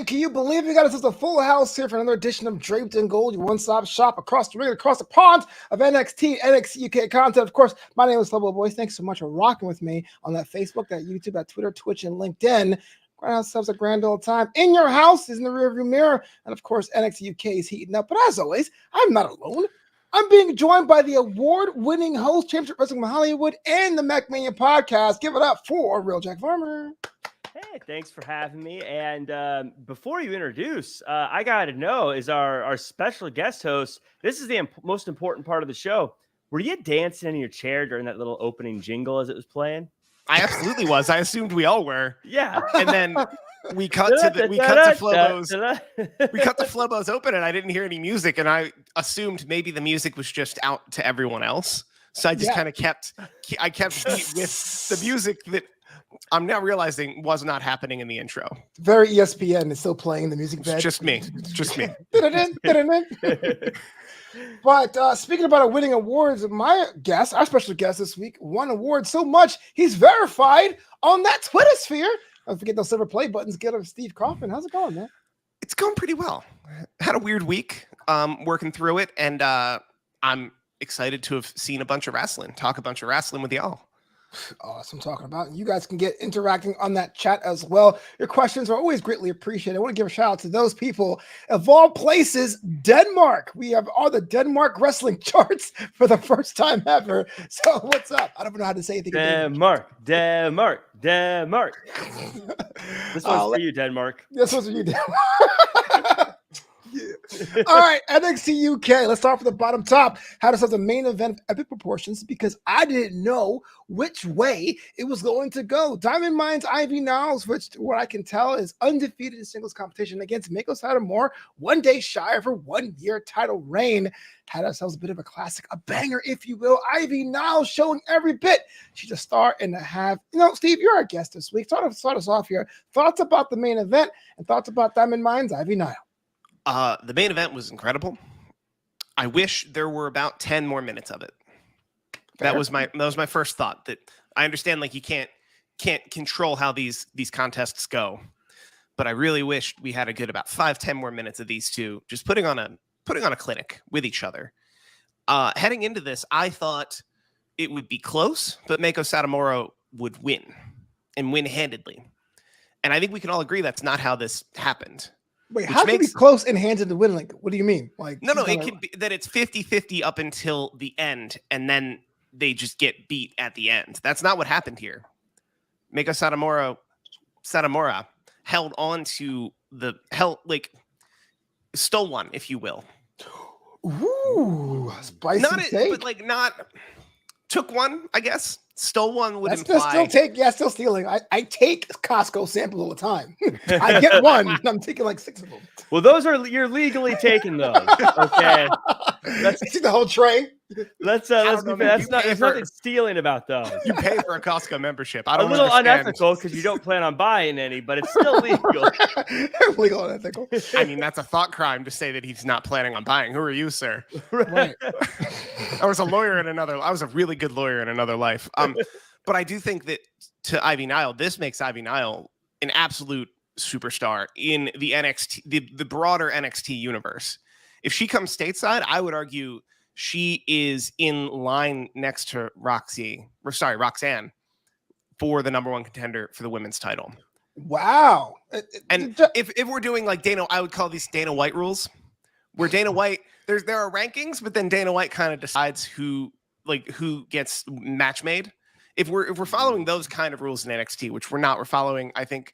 man, can you believe we got us a full house here for another edition of Draped in Gold, your one-stop shop across the ring, across the pond of NXT, NXTUK content. Of course, my name is Flobo Boys. Thanks so much for rocking with me on that Facebook, that YouTube, that Twitter, Twitch, and LinkedIn. Grant ourselves a grand old time. In your house is in the rearview mirror, and of course, NXTUK is heating up. But as always, I'm not alone. I'm being joined by the award-winning host, Championship Wrestling from Hollywood, and the MacMania podcast. Give it up for Real Jack Farmer. Hey, thanks for having me. And before you introduce, I got to know, is our special guest host, this is the most important part of the show. Were you dancing in your chair during that little opening jingle as it was playing? I absolutely was. I assumed we all were. Yeah. And then we cut to Flobo's open, and I didn't hear any music, and I assumed maybe the music was just out to everyone else. So I just kind of kept beat with the music that I'm now realizing was not happening in the intro. Very ESPN is still playing the music bed. It's just me. But speaking about winning awards, our special guest this week, won awards so much he's verified on that Twitter sphere. Don't forget those silver play buttons. Get him, Steve Kaufmann. How's it going, man? It's going pretty well. Had a weird week working through it, and I'm excited to have seen a bunch of wrestling, talk a bunch of wrestling with y'all. Awesome talking about. You guys can get interacting on that chat as well. Your questions are always greatly appreciated. I want to give a shout out to those people of all places, Denmark. We have all the Denmark wrestling charts for the first time ever. So what's up? I don't know how to say anything. Denmark. This one's for you, Denmark. This one's for you, Denmark. Yeah. All right, NXT UK. Let's start from the bottom top. Had ourselves a main event of epic proportions because I didn't know which way it was going to go. Diamond Mines Ivy Niles, which what I can tell is undefeated in singles competition against Meiko Satomura, 1 day shy of her 1 year title reign. Had ourselves a bit of a classic, a banger, if you will. Ivy Niles showing every bit. She's a star and a half. Steve, you're our guest this week. Start us off here. Thoughts about the main event and thoughts about Diamond Mines Ivy Niles. The main event was incredible. I wish there were about 10 more minutes of it. That was my first thought. That I understand, like, you can't control how these contests go, but I really wished we had a good about 5-10 more minutes of these two just putting on a clinic with each other. Heading into this, I thought it would be close, but Meiko Satomura would win and win handedly. And I think we can all agree that's not how this happened. Wait, how can it be close and handed to win? Like, what do you mean? Like, no, it could be that it's 50-50 up until the end, and then they just get beat at the end. That's not what happened here. Meiko Satomura held on to stole one, if you will. Ooh, spicy take. Took one, I guess. Stole one would imply. Still stealing. I take Costco samples all the time. I get one, and I'm taking like 6 of them. Well, you're legally taking those. Okay. See the whole tray. Let's be fair. There's nothing stealing about those. You pay for a Costco membership. A little unethical because you don't plan on buying any, but it's still legal. Legal unethical. I mean, that's a thought crime to say that he's not planning on buying. Who are you, sir? Right. I was a really good lawyer in another life. But I do think that to Ivy Niles, this makes Ivy Niles an absolute superstar in the NXT, the broader NXT universe. If she comes stateside, I would argue she is in line next to Roxanne for the #1 contender for the women's title. Wow. And if we're doing like Dana, I would call these Dana White rules, where Dana White, there are rankings, but then Dana White kind of decides who gets match made. If we're following those kind of rules in NXT, which we're not, we're following, I think,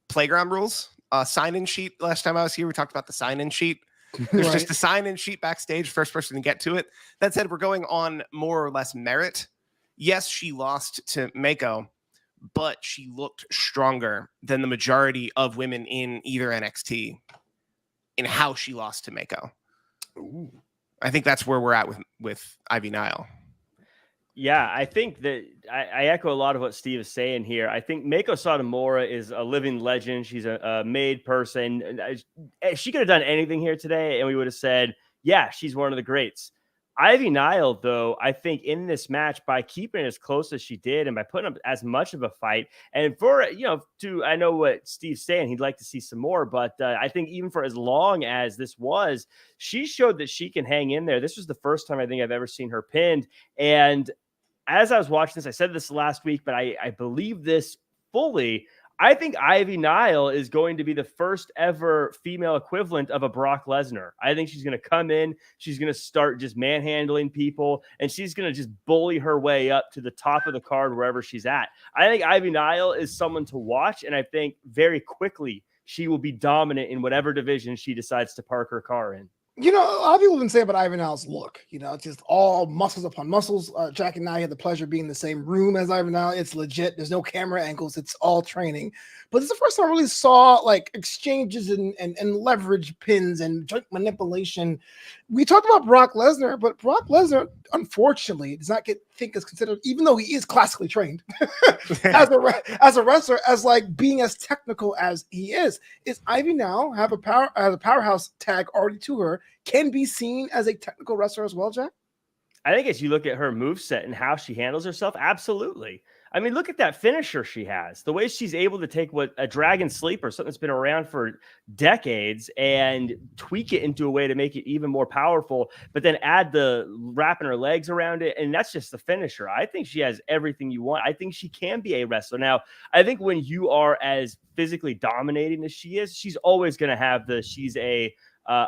playground rules. Sign-in sheet. Last time I was here, we talked about the sign-in sheet. There's just a sign-in sheet backstage, first person to get to it. That said, we're going on more or less merit. Yes, she lost to Meiko, but she looked stronger than the majority of women in either NXT in how she lost to Meiko. Ooh. I think that's where we're at with Ivy Niles. Yeah, I think that I echo a lot of what Steve is saying here. I think Meiko Satomura is a living legend. She's a made person. She could have done anything here today, and we would have said, yeah, she's one of the greats. Ivy Nile, though, I think in this match, by keeping it as close as she did and by putting up as much of a fight, and for, I know what Steve's saying, he'd like to see some more, but I think even for as long as this was, she showed that she can hang in there. This was the first time I think I've ever seen her pinned. And as I was watching this, I said this last week, but I believe this fully. I think Ivy Nile is going to be the first ever female equivalent of a Brock Lesnar. I think she's going to come in, she's going to start just manhandling people, and she's going to just bully her way up to the top of the card wherever she's at. I think Ivy Nile is someone to watch, and I think very quickly she will be dominant in whatever division she decides to park her car in. A lot of people have been saying about Ivy Nile's look. It's just all muscles upon muscles. Jack and I had the pleasure of being in the same room as Ivy Nile. It's legit. There's no camera angles. It's all training. But it's the first time I really saw like exchanges and leverage pins and joint manipulation. We talked about Brock Lesnar, but Brock Lesnar, unfortunately, does not think is considered, even though he is classically trained as a wrestler, as like being as technical as he is. Is Ivy now have a powerhouse tag already to her? Can be seen as a technical wrestler as well, Jack? I think as you look at her moveset and how she handles herself, absolutely. I mean, look at that finisher she has. The way she's able to take what a dragon sleeper, something that's been around for decades, and tweak it into a way to make it even more powerful, but then add the wrapping her legs around it. And that's just the finisher. I think she has everything you want. I think she can be a wrestler. Now, I think when you are as physically dominating as she is, she's always going to have she's a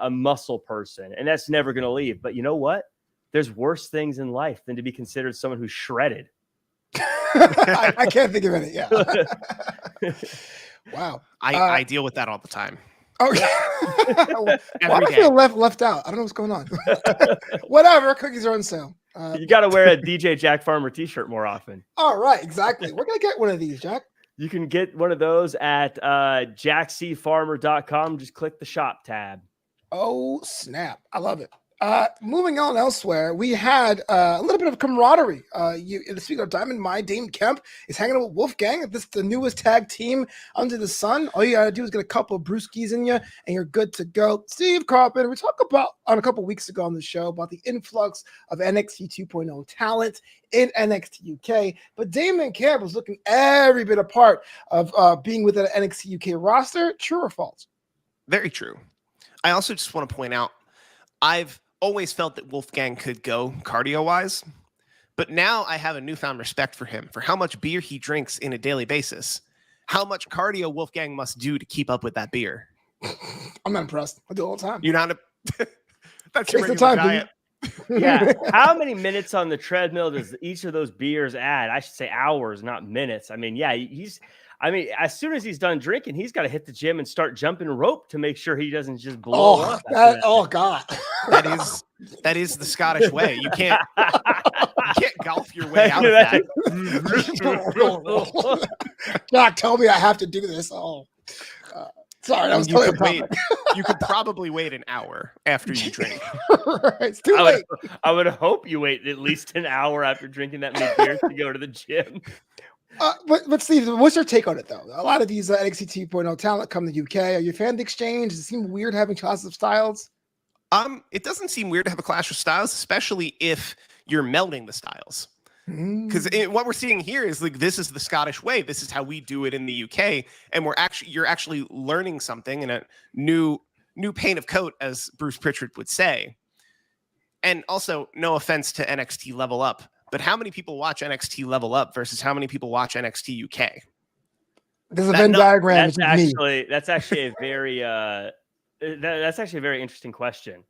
muscle person, and that's never going to leave. But you know what? There's worse things in life than to be considered someone who's shredded. I can't think of any. Yeah. Wow. I deal with that all the time. Okay. Why do I feel left out? I don't know what's going on. Whatever. Cookies are on sale. You got to wear a DJ Jack Farmer t-shirt more often. All right. Exactly. We're going to get one of these, Jack. You can get one of those at jackcfarmer.com. Just click the shop tab. Oh, snap. I love it. Moving on elsewhere, we had a little bit of camaraderie. Speaking of Diamond Mine, Dame Kemp is hanging out with Wolfgang. This is the newest tag team under the sun. All you gotta do is get a couple of brewskis in you, and you're good to go. Steve Kaufmann, we talked about on a couple weeks ago on the show about the influx of NXT 2.0 talent in NXT UK, but Damon Kemp was looking every bit a part of being with an NXT UK roster. True or false? Very true. I also just want to point out, I've always felt that Wolfgang could go cardio-wise, but now I have a newfound respect for him, for how much beer he drinks in a daily basis, how much cardio Wolfgang must do to keep up with that beer. I'm not impressed. I do it all the time. You're not that's your regular diet. Yeah. How many minutes on the treadmill does each of those beers add? I should say hours, not minutes. I mean, yeah, as soon as he's done drinking, he's got to hit the gym and start jumping rope to make sure he doesn't just blow up. God. That is the Scottish way. You can't golf your way out of that. Jack, tell me I have to do this. Sorry, that was you could probably wait an hour after you drink. It's too late. I would hope you wait at least an hour after drinking that many beers to go to the gym. But Steve, what's your take on it, though? A lot of these NXT 2.0 talent come to the UK. Are you a fan of the exchange? Does it seem weird having classes of styles? It doesn't seem weird to have a clash of styles, especially if you're melding the styles. Because what we're seeing here is like, this is the Scottish way. This is how we do it in the UK, and you're actually learning something in a new paint of coat, as Bruce Pritchard would say. And also, no offense to NXT Level Up, but how many people watch NXT Level Up versus how many people watch NXT UK? There's a Venn diagram. That's actually a very that's actually a very interesting question.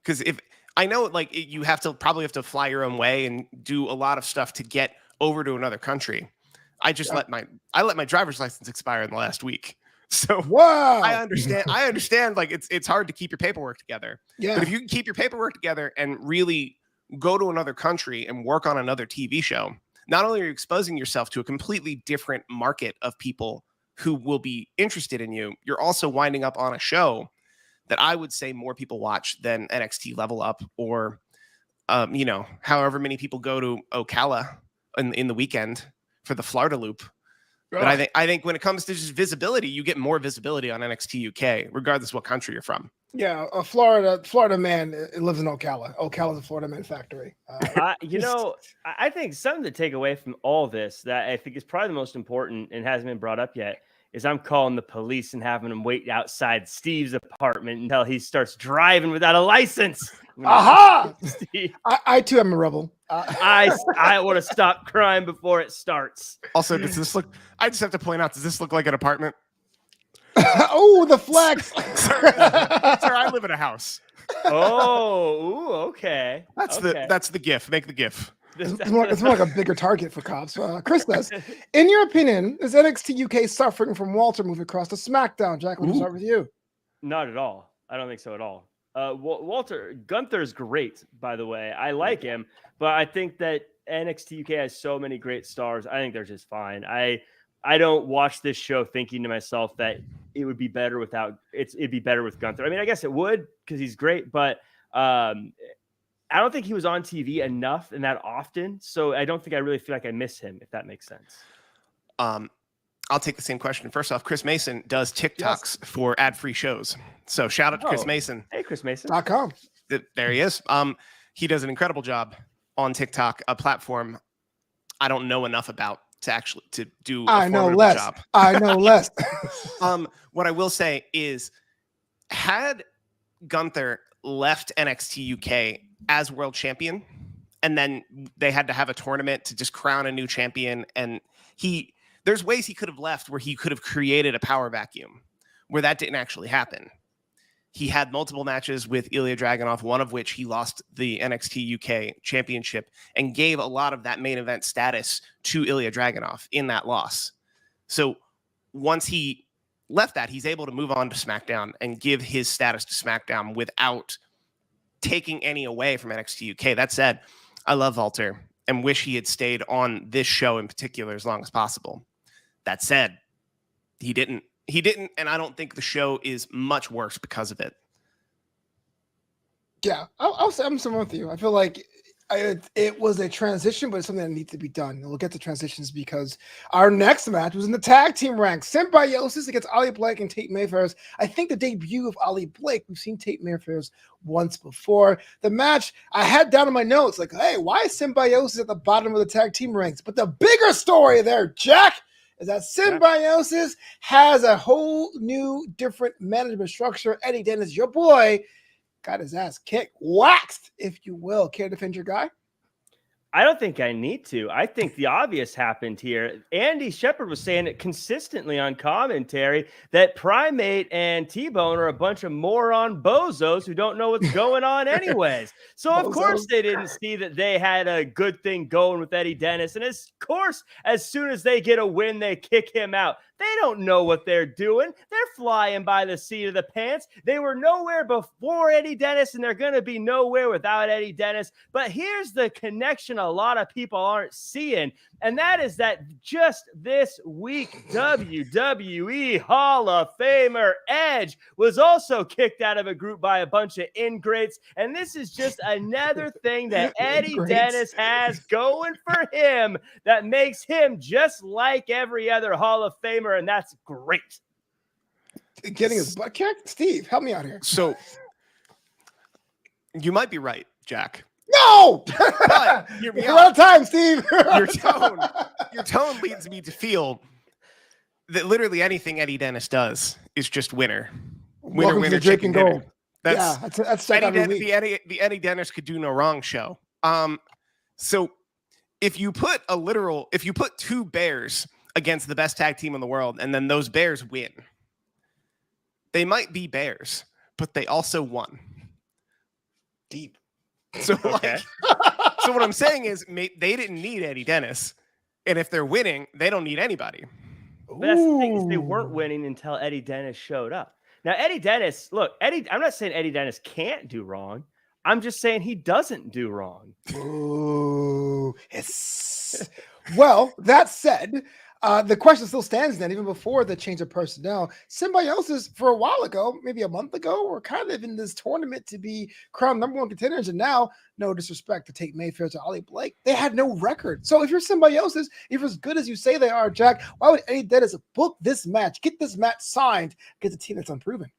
Because if I know, like, you probably have to fly your own way and do a lot of stuff to get over to another country. I just let my driver's license expire in the last week. So wow, I understand. Like, it's hard to keep your paperwork together. Yeah. But if you can keep your paperwork together and really go to another country and work on another TV show, not only are you exposing yourself to a completely different market of people who will be interested in you, you're also winding up on a show that I would say more people watch than NXT Level Up or, however many people go to Ocala in the weekend for the Florida Loop. But I think when it comes to just visibility, you get more visibility on NXT UK, regardless of what country you're from. Yeah, a Florida man lives in Ocala. Ocala's a Florida man factory. I think something to take away from all this that I think is probably the most important and hasn't been brought up yet is I'm calling the police and having them wait outside Steve's apartment until he starts driving without a license. Aha! Steve. I too am a rebel. I want to stop crime before it starts. Also, does this look? I just have to point out, does this look like an apartment? Oh, the flex. Sir, I live in a house. Oh, okay. That's the GIF. Make the GIF. It's more like a bigger target for cops. Chris says, in your opinion, is NXT UK suffering from Walter moving across to SmackDown? Jack, we'll start with you. Not at all. I don't think so at all. Gunther's great, by the way. I like him, but I think that NXT UK has so many great stars. I think they're just fine. I don't watch this show thinking to myself that it would be better it'd be better with Gunther. I mean, I guess it would because he's great, but I don't think he was on TV enough and that often. So I don't think I really feel like I miss him, if that makes sense. I'll take the same question. First off, Chris Mason does TikToks for ad-free shows. So shout out to Chris Mason. Hey, Chris Mason. .com. There he is. He does an incredible job on TikTok, a platform I don't know enough about to do a formidable job. I know less. What I will say is, had Gunther left NXT UK as world champion, and then they had to have a tournament to just crown a new champion, and there's ways he could have left where he could have created a power vacuum where that didn't actually happen. He had multiple matches with Ilya Dragunov, one of which he lost the NXT UK championship and gave a lot of that main event status to Ilya Dragunov in that loss. So once he left that, he's able to move on to SmackDown and give his status to SmackDown without taking any away from NXT UK. That said, I love Walter and wish he had stayed on this show in particular as long as possible. That said, he didn't, and I don't think the show is much worse because of it. Yeah, I'm similar with you. I feel like it was a transition, but it's something that needs to be done. We'll get to transitions because our next match was in the tag team ranks. Symbiosis against Ali Blake and Tate Mayfair's. I think the debut of Ali Blake. We've seen Tate Mayfair's once before. The match, I had down in my notes, like, hey, why is Symbiosis at the bottom of the tag team ranks? But the bigger story there, Jack, is that Symbiosis has a whole new, different management structure. Eddie Dennis, your boy, got his ass kicked, waxed, if you will. Care to defend your guy? I don't think I need to. I think the obvious happened here. Andy Shepard was saying it consistently on commentary that Primate and T-Bone are a bunch of moron bozos who don't know what's going on anyways. So, of course, they didn't see that they had a good thing going with Eddie Dennis. And, of course, as soon as they get a win, they kick him out. They don't know what they're doing. They're flying by the seat of the pants. They were nowhere before Eddie Dennis, and they're going to be nowhere without Eddie Dennis. But here's the connection a lot of people aren't seeing, and that is that just this week, WWE Hall of Famer Edge was also kicked out of a group by a bunch of ingrates, and this is just another thing that Eddie Dennis has going for him that makes him just like every other Hall of Famer, and that's great. Getting his butt kicked? Steve, help me out here. So you might be right, Jack. No! But we're out of time, Steve. Your tone leads me to feel that literally anything Eddie Dennis does is just winner. Welcome to the Draped and Gold. That's the Eddie Dennis could do no wrong show. So if you put two bears against the best tag team in the world, and then those bears win, they might be bears, but they also won. Deep. So, so what I'm saying is, they didn't need Eddie Dennis, and if they're winning, they don't need anybody. But that's the thing, is they weren't winning until Eddie Dennis showed up. Now, Eddie Dennis, look, I'm not saying Eddie Dennis can't do wrong. I'm just saying he doesn't do wrong. Ooh, yes. Well, that said, The question still stands then, even before the change of personnel. Symbiosis, for a while ago, maybe a month ago, were kind of in this tournament to be crowned number one contenders. And now, no disrespect to Tate Mayfield to Ollie Blake, they had no record. So if you're Symbiosis, if you're as good as you say they are, Jack, why would Eddie Dennis book this match, get this match signed against a team that's unproven?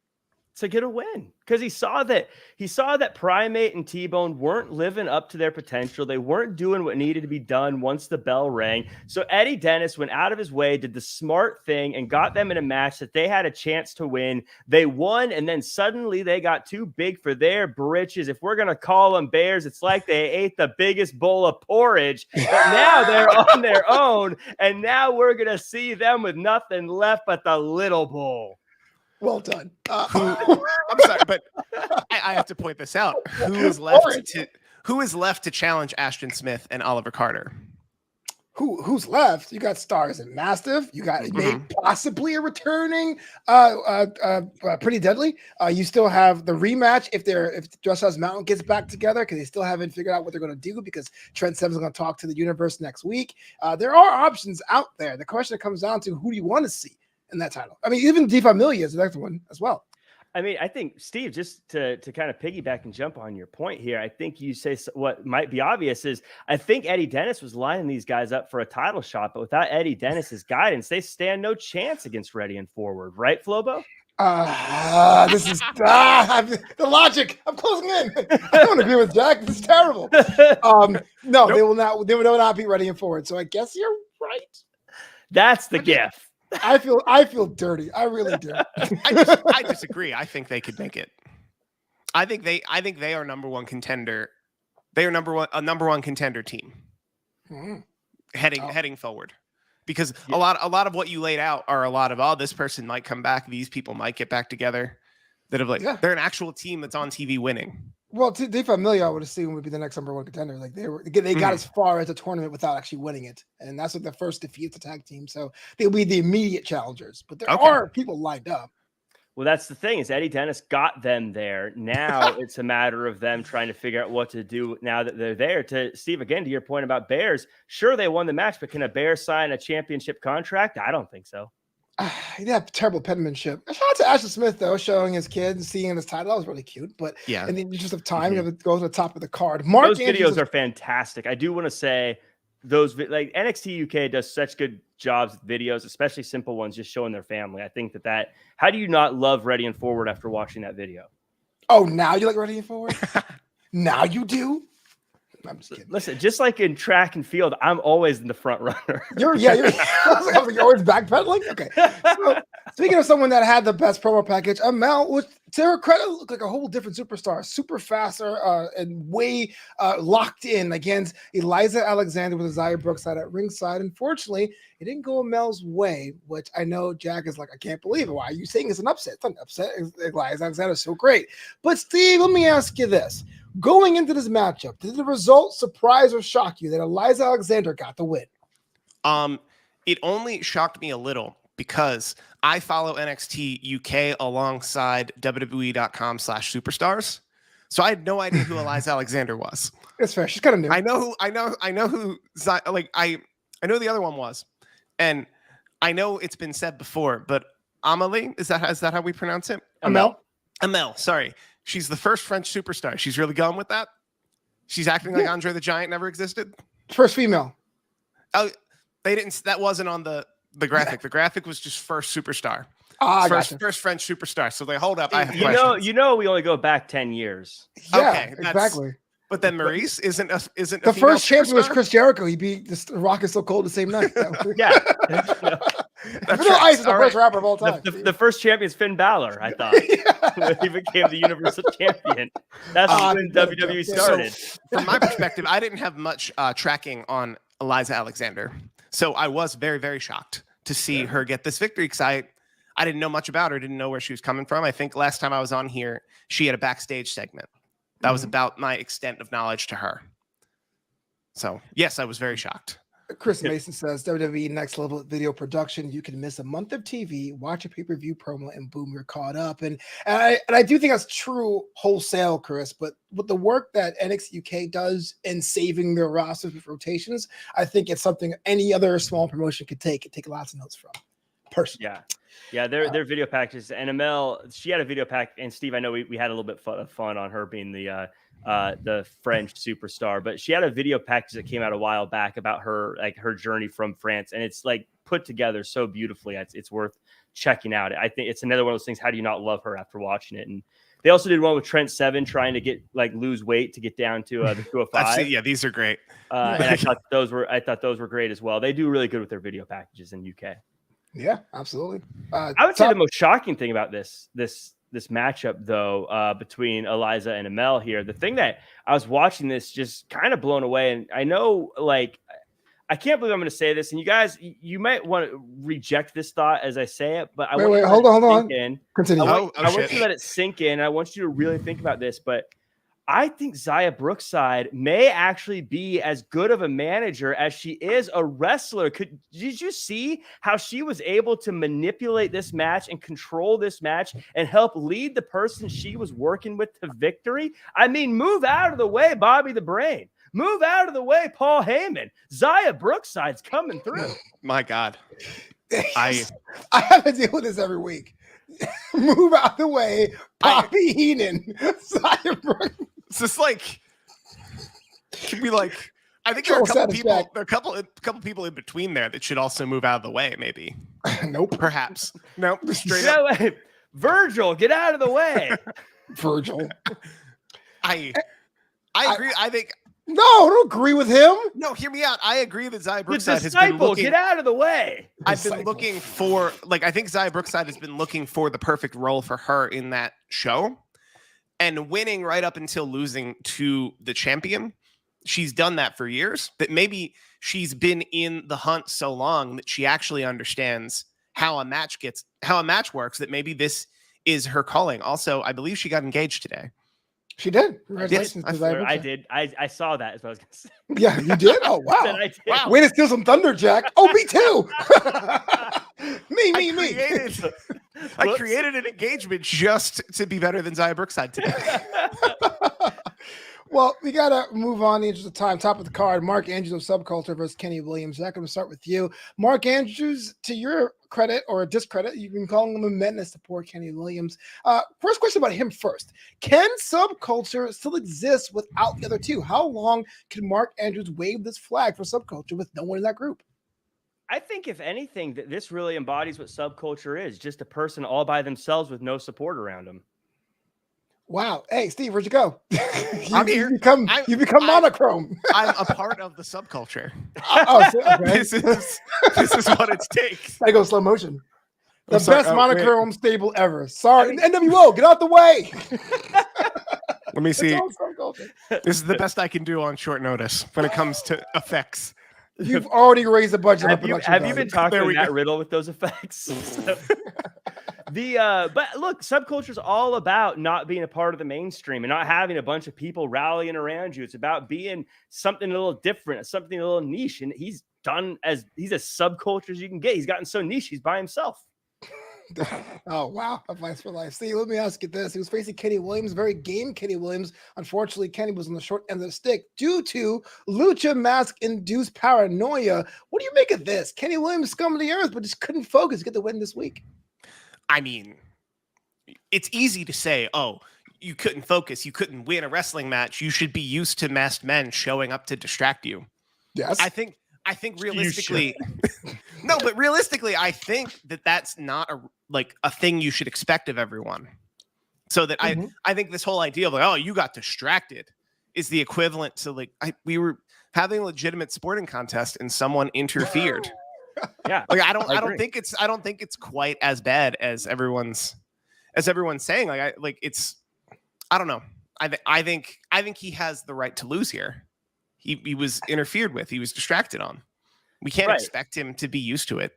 To get a win, because he saw that Primate and T-Bone weren't living up to their potential. They weren't doing what needed to be done once the bell rang. So Eddie Dennis went out of his way, did the smart thing, and got them in a match that they had a chance to win. They won, and then suddenly they got too big for their britches. If we're gonna call them bears, it's like they ate the biggest bowl of porridge. But now they're on their own, and now we're gonna see them with nothing left but the little bowl. Well done. I'm sorry, but I have to point this out. Who is left to challenge Ashton Smith and Oliver Carter? Who's left? You got Stars and Mastiff. You got possibly a returning Pretty Deadly. You still have the rematch if Just House Mountain gets back together, because they still haven't figured out what they're going to do, because Trent Seven's going to talk to the universe next week. There are options out there. The question comes down to, who do you want to see in that title? I mean, even D. Familia is the next one as well. I mean, I think, Steve, just to kind of piggyback and jump on your point here, I think you say what might be obvious is, I think Eddie Dennis was lining these guys up for a title shot, but without Eddie Dennis's guidance, they stand no chance against Ready and Forward, right, Flobo? This is the logic. I'm closing in. I don't agree with Jack. This is terrible. No, nope. They will not be Ready and Forward. So I guess you're right. That's the gift. I feel dirty. I really do. I disagree. I think they could make it. I think they are number one contender. They are a number one contender team heading forward, because a lot of what you laid out are a lot of, this person might come back, these people might get back together. They're an actual team that's on TV winning. Well, De Familia, I would assume, would be the next number one contender. Like they got as far as the tournament without actually winning it, and that's what the first defeat the tag team. So they'll be the immediate challengers. But there are people lined up. Well, that's the thing, is Eddie Dennis got them there. Now it's a matter of them trying to figure out what to do now that they're there. To Steve, again, to your point about Bears, sure, they won the match, but can a Bear sign a championship contract? I don't think so. Yeah, terrible penmanship. Shout out to Ashton Smith, though, showing his kid and seeing his title. That was really cute. But yeah, in the interest of time, you have to go to the top of the card. Those videos are fantastic. I do want to say those, like, NXT UK does such good jobs with videos, especially simple ones, just showing their family. I think that how do you not love Ready and Forward after watching that video? Oh, now you like Ready and Forward? Now you do? I'm just kidding. Listen, just like in track and field, I'm always in the front runner. You're you're always backpedaling. Okay. So, speaking of someone that had the best promo package, Amel, which to her credit, looked like a whole different superstar, super faster and way locked in against Eliza Alexander with Isaiah Brooks out at ringside. Unfortunately, it didn't go Amel's way, which I know Jack is like, I can't believe it. Why are you saying it's an upset? It's not an upset. Eliza Alexander is so great. But Steve, let me ask you this. Going into this matchup, did the result surprise or shock you that Eliza Alexander got the win? It only shocked me a little because I follow NXT UK alongside WWE.com/superstars. So I had no idea who Eliza Alexander was. That's fair. She's kind of new. I know who I know the other one was. And I know it's been said before, but Amelie, is that how we pronounce it? Amel, sorry. She's the first French superstar. She's really going with that. She's acting like Andre the Giant never existed. First female. Oh, they didn't. That wasn't on the graphic. Yeah. The graphic was just first superstar. First French superstar. So they hold up. I have questions. We only go back 10 years. Yeah, okay, exactly. But then Maurice isn't the first champion was Chris Jericho. He beat the Rock is So Cold the same night. Yeah. Ice is the first rapper of all time. The first champion is Finn Balor, I thought. When he became the Universal Champion. That's when WWE started. So, from my perspective, I didn't have much tracking on Eliza Alexander. So I was very, very shocked to see her get this victory because I didn't know much about her, didn't know where she was coming from. I think last time I was on here, she had a backstage segment. That was about my extent of knowledge to her. So, yes, I was very shocked. Chris Mason says WWE next level video production. You can miss a month of TV, watch a pay-per-view promo, and boom, you're caught up. And I do think that's true wholesale, Chris. But with the work that NXTUK UK does in saving their rosters with rotations, I think it's something any other small promotion could take lots of notes from. Personally. Yeah, their video packages. And Amel, she had a video pack, and Steve, I know we had a little bit of fun on her being the French superstar, but she had a video package that came out a while back about her journey from France, and it's like put together so beautifully. It's worth checking out. I think it's another one of those things. How do you not love her after watching it? And they also did one with Trent Seven trying to lose weight to get down to the 205. Yeah, these are great. And I thought those were great as well. They do really good with their video packages in UK. Yeah, absolutely. I would say the most shocking thing about this matchup, though, between Eliza and Amel here, the thing that I was watching this just kind of blown away. And I know, I can't believe I'm going to say this, and you guys, you might want to reject this thought as I say it, but wait, hold on. Continue. I want you to let it sink in. I want you to really think about this, but I think Xia Brookside may actually be as good of a manager as she is a wrestler. Did you see how she was able to manipulate this match and control this match and help lead the person she was working with to victory? I mean, move out of the way, Bobby the Brain. Move out of the way, Paul Heyman. Xia Brookside's coming through. My God. I have to deal with this every week. Move out of the way, Bobby Heenan. Xia Brookside. It's just could be I think there are a couple people. There are a couple people in between there that should also move out of the way. Maybe. Nope. Perhaps. Nope. Straight up. Virgil, get out of the way. Virgil. I agree. I think. No, I don't agree with him. No, hear me out. I agree that Xia Brookside has been looking. Get out of the way. I've been looking for I think Xia Brookside has been looking for the perfect role for her in that show. And winning right up until losing to the champion, she's done that for years. That maybe she's been in the hunt so long that she actually understands how a match works. That maybe this is her calling. Also, I believe she got engaged today. She did. Congratulations. Yes, I did. I saw that. Is what I was going to say. Yeah, you did. Oh wow! I did. Wow. Way to steal some thunder, Jack. Oh, me too. me. I created an engagement just to be better than Xia Brookside today. Well, we got to move on in the interest of time. Top of the card, Mark Andrews of Subculture versus Kenny Williams. Zach, I'm going to start with you. Mark Andrews, to your credit or discredit, you've been calling him a menace to poor Kenny Williams. First question about him first. Can Subculture still exist without the other two? How long can Mark Andrews wave this flag for Subculture with no one in that group? I think, if anything, that this really embodies what Subculture is, just a person all by themselves with no support around them. Wow. Hey, Steve, where'd you go? I'm here. You become monochrome. I'm a part of the Subculture. Okay. This is what it takes. I go slow motion. The best monochrome stable ever. Sorry. NWO, get out the way. Let me see. This is the best I can do on short notice when it comes to effects. You've already raised the budget. Have you been talking to Matt Riddle with those effects? But look, Subculture is all about not being a part of the mainstream and not having a bunch of people rallying around you. It's about being something a little different, something a little niche. And he's as Subculture as you can get. He's gotten so niche, he's by himself. Oh, wow. Advice for life. See, let me ask you this. He was facing Kenny Williams, very game Kenny Williams. Unfortunately, Kenny was on the short end of the stick due to Lucha Mask-induced paranoia. What do you make of this? Kenny Williams scum of the earth, but just couldn't focus to get the win this week. I mean, it's easy to say, oh, you couldn't focus. You couldn't win a wrestling match. You should be used to masked men showing up to distract you. Yes. I think realistically, no, but realistically, I think that's not a thing you should expect of everyone. So that I think this whole idea of oh, you got distracted is the equivalent to we were having a legitimate sporting contest and someone interfered. Yeah. I don't think it's quite as bad as everyone's saying. I don't know. I think he has the right to lose here. He was interfered with. He was distracted on. We can't expect him to be used to it.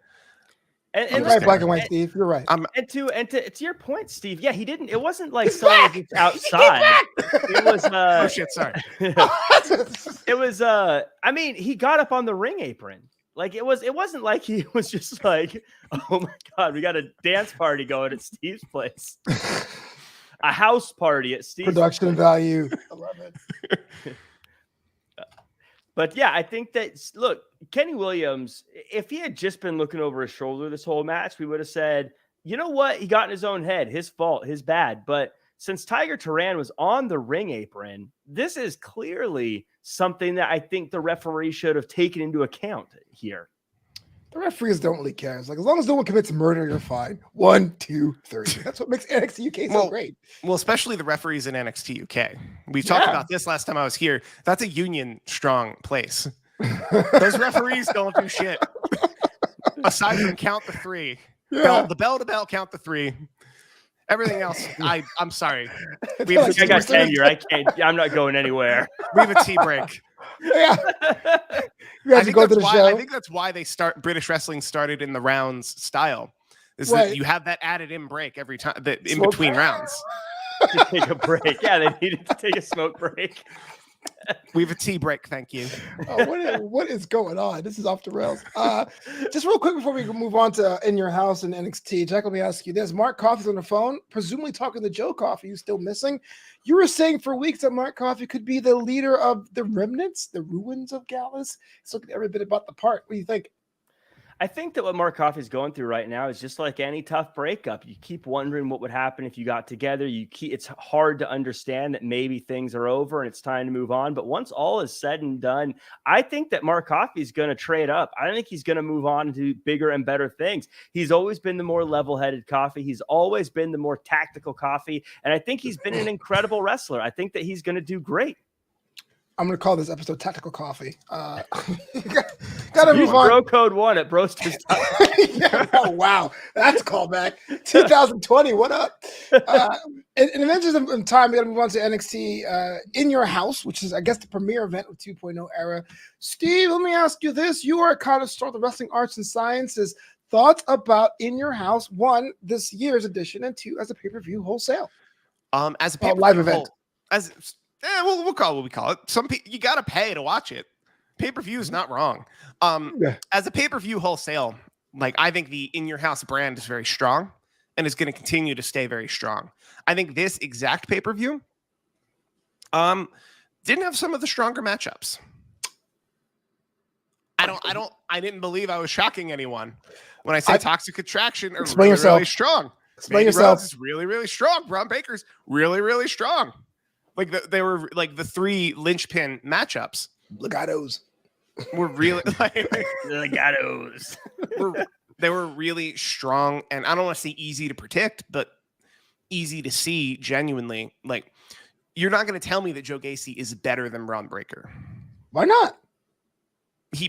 And You're right, black and white, Steve. You're right. And to your point, Steve, yeah, he didn't. It wasn't like someone was outside. It was. Oh shit! Sorry. It was. I mean, he got up on the ring apron. Like it wasn't like he was just like, oh my god, we got a dance party going at Steve's place. A house party at Steve's production value. I love it. But yeah, I think that, look, Kenny Williams, if he had just been looking over his shoulder this whole match, we would have said, you know what? He got in his own head, his fault, his bad. But since Tiger Turan was on the ring apron, this is clearly something that I think the referee should have taken into account here. The referees don't really care. It's like, as long as no one commits murder, you're fine. 1, 2, 3. That's what makes NXT UK so great. Well, especially the referees in NXT UK. We talked about this last time I was here. That's a union strong place. Those referees don't do shit. Aside from count the 3. Yeah. The bell to bell, count the 3. Everything else, I'm sorry. I got tenure. I can't. I'm not going anywhere. We have a tea break. Yeah. I think that's why British wrestling started in the rounds style. Is that you have that added in break every time that in between rounds. To take a break. Yeah, they needed to take a smoke break. We have a tea break, thank you. Oh, what is going on? This is off the rails. Just real quick before we move on to In Your House and NXT, Jack, let me ask you this. Mark Coffey's on the phone, presumably talking to Joe Coffey, who's still missing. You were saying for weeks that Mark Coffey could be the leader of the remnants, the ruins of Gallus. He's looking every bit about the part. What do you think? I think that what Mark Coffey's going through right now is just like any tough breakup. You keep wondering what would happen if you got together. It's hard to understand that maybe things are over and it's time to move on. But once all is said and done, I think that Mark Coffey's going to trade up. I think he's going to move on and do bigger and better things. He's always been the more level-headed Coffey. He's always been the more tactical Coffey. And I think he's been an incredible wrestler. I think that he's going to do great. I'm going to call this episode Tactical Coffee. Gotta move on. Bro Code 1 at Broster's. Oh, wow. That's a callback. 2020. What up? In the interest of time, we got to move on to NXT In Your House, which is, I guess, the premiere event of 2.0 era. Steve, let me ask you this. You are a connoisseur of the wrestling arts and sciences. Thoughts about In Your House, 1, this year's edition, and 2, as a pay-per-view wholesale? As a pay-per-view live event. We'll call it what we call it. Some people, you got to pay to watch it. Pay-per-view is not wrong. As a pay-per-view wholesale, like I think the In Your House brand is very strong and is going to continue to stay very strong. I think this exact pay-per-view didn't have some of the stronger matchups. I didn't believe I was shocking anyone when I say Toxic Attraction are really strong. Explain yourself. Is really, really strong. Braun Baker's really, really strong. Like they were like the 3 linchpin matchups. Legatos. Were really like Legatos. They were really strong, and I don't want to say easy to predict, but easy to see. Genuinely, like you're not going to tell me that Joe Gacy is better than Braun Breaker. Why not?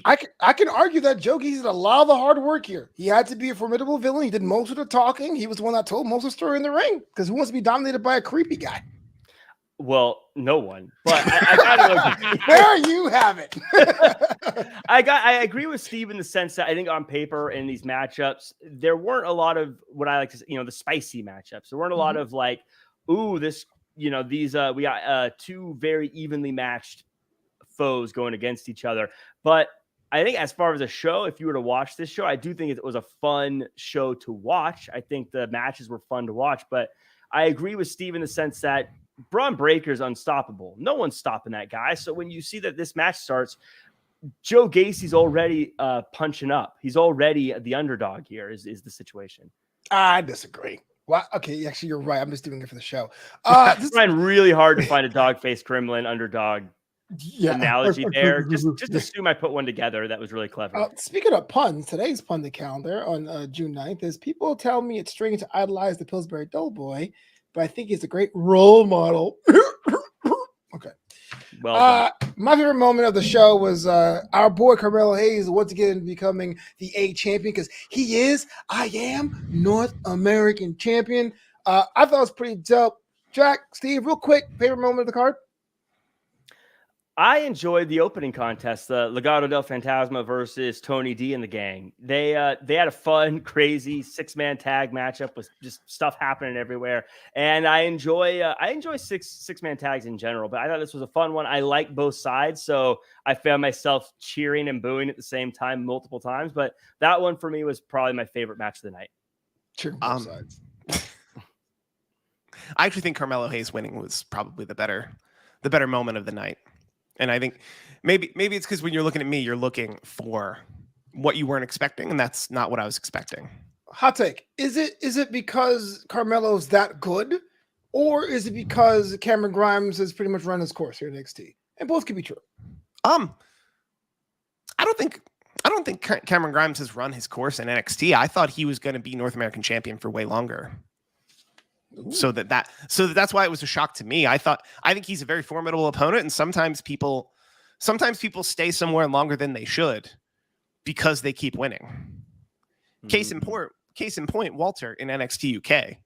I can argue that Joe Gacy did a lot of the hard work here. He had to be a formidable villain. He did most of the talking. He was the one that told most of the story in the ring. Because who wants to be dominated by a creepy guy? Well, no one. But I gotta there you have it. I agree with Steve in the sense that I think on paper in these matchups, there weren't a lot of what I like to say, the spicy matchups. There weren't a lot of like, ooh, this, these we got 2 very evenly matched foes going against each other. But I think as far as a show, if you were to watch this show, I do think it was a fun show to watch. I think the matches were fun to watch, but I agree with Steve in the sense that Braun Breaker's unstoppable. No one's stopping that guy. So when you see that this match starts, Joe Gacy's already punching up. He's already the underdog here is the situation. I disagree. Well, okay, actually, you're right. I'm just doing it for the show. It's trying really hard to find a dog-faced Kremlin underdog analogy there. Just assume I put one together. That was really clever. Speaking of puns, today's pun the calendar on June 9th is people tell me it's strange to idolize the Pillsbury Doughboy, but I think he's a great role model. Okay. Well, my favorite moment of the show was our boy Carmelo Hayes once again becoming the A champion because I am North American champion. I thought it was pretty dope. Jack, Steve, real quick, favorite moment of the card? I enjoyed the opening contest, the Legado del Fantasma versus Tony D and the gang. They had a fun, crazy 6-man tag matchup with just stuff happening everywhere. And I enjoy six-man tags in general, but I thought this was a fun one. I like both sides, so I found myself cheering and booing at the same time multiple times. But that one for me was probably my favorite match of the night. Cheering both sides. I actually think Carmelo Hayes winning was probably the better moment of the night. And I think maybe it's because when you're looking at me, you're looking for what you weren't expecting, and that's not what I was expecting. Hot take. Is it because Carmelo's that good, or is it because Cameron Grimes has pretty much run his course here at NXT? And both could be true. I don't think Cameron Grimes has run his course in NXT. I thought he was going to be North American champion for way longer. Ooh. So that's why it was a shock to me. I think he's a very formidable opponent, and sometimes people stay somewhere longer than they should because they keep winning. Mm-hmm. Case in point, Walter in NXT UK.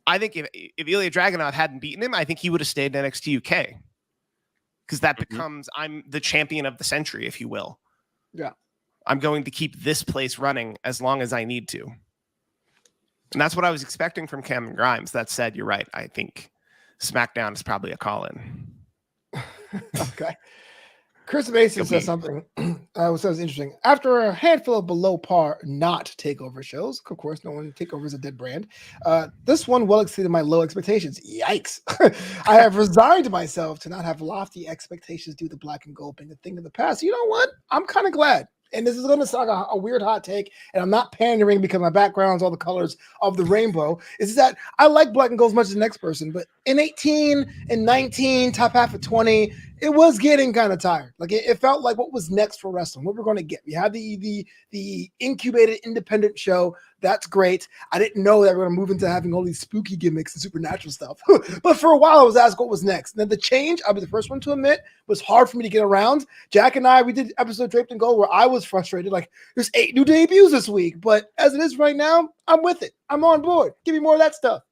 I think if Ilya Dragunov hadn't beaten him, I think he would have stayed in NXT UK because that becomes I'm the champion of the century, if you will. Yeah, I'm going to keep this place running as long as I need to. And that's what I was expecting from Cameron Grimes. That said, you're right. I think SmackDown is probably a call-in. Okay. Chris Mason says something which was interesting. After a handful of below par not takeover shows, of course, no one takeover is a dead brand. This one well exceeded my low expectations. Yikes. I have resigned myself to not have lofty expectations due to black and gold being a thing of the past. You know what? I'm kind of glad. And this is going to sound like a weird hot take, and I'm not pandering because my background's all the colors of the rainbow. Is that I like black and gold as much as the next person, but in 18 and 19, top half of 20, it was getting kind of tired. Like it felt like what was next for wrestling, what we're going to get. We had the incubated independent show. That's great. I didn't know that we're going to move into having all these spooky gimmicks and supernatural stuff. But for a while, I was asked what was next. And then the change, I'll be the first one to admit, was hard for me to get around. Jack and I, we did episode Draped in Gold where I was frustrated. Like, there's 8 new debuts this week. But as it is right now, I'm with it. I'm on board. Give me more of that stuff.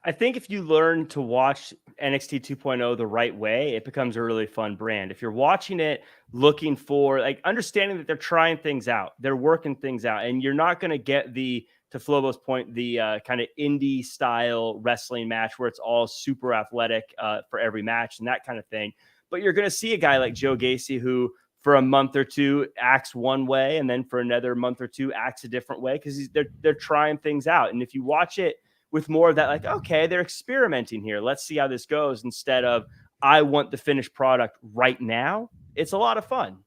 I think if you learn to watch NXT 2.0 the right way, it becomes a really fun brand. If you're watching it looking for, like, understanding that they're trying things out, they're working things out, and you're not going to get to Flobo's point, the kind of indie style wrestling match where it's all super athletic for every match and that kind of thing. But you're going to see a guy like Joe Gacy who for a month or two acts one way, and then for another month or two acts a different way because they're trying things out. And if you watch it with more of that, like, okay, they're experimenting here. Let's see how this goes instead of I want the finished product right now. It's a lot of fun.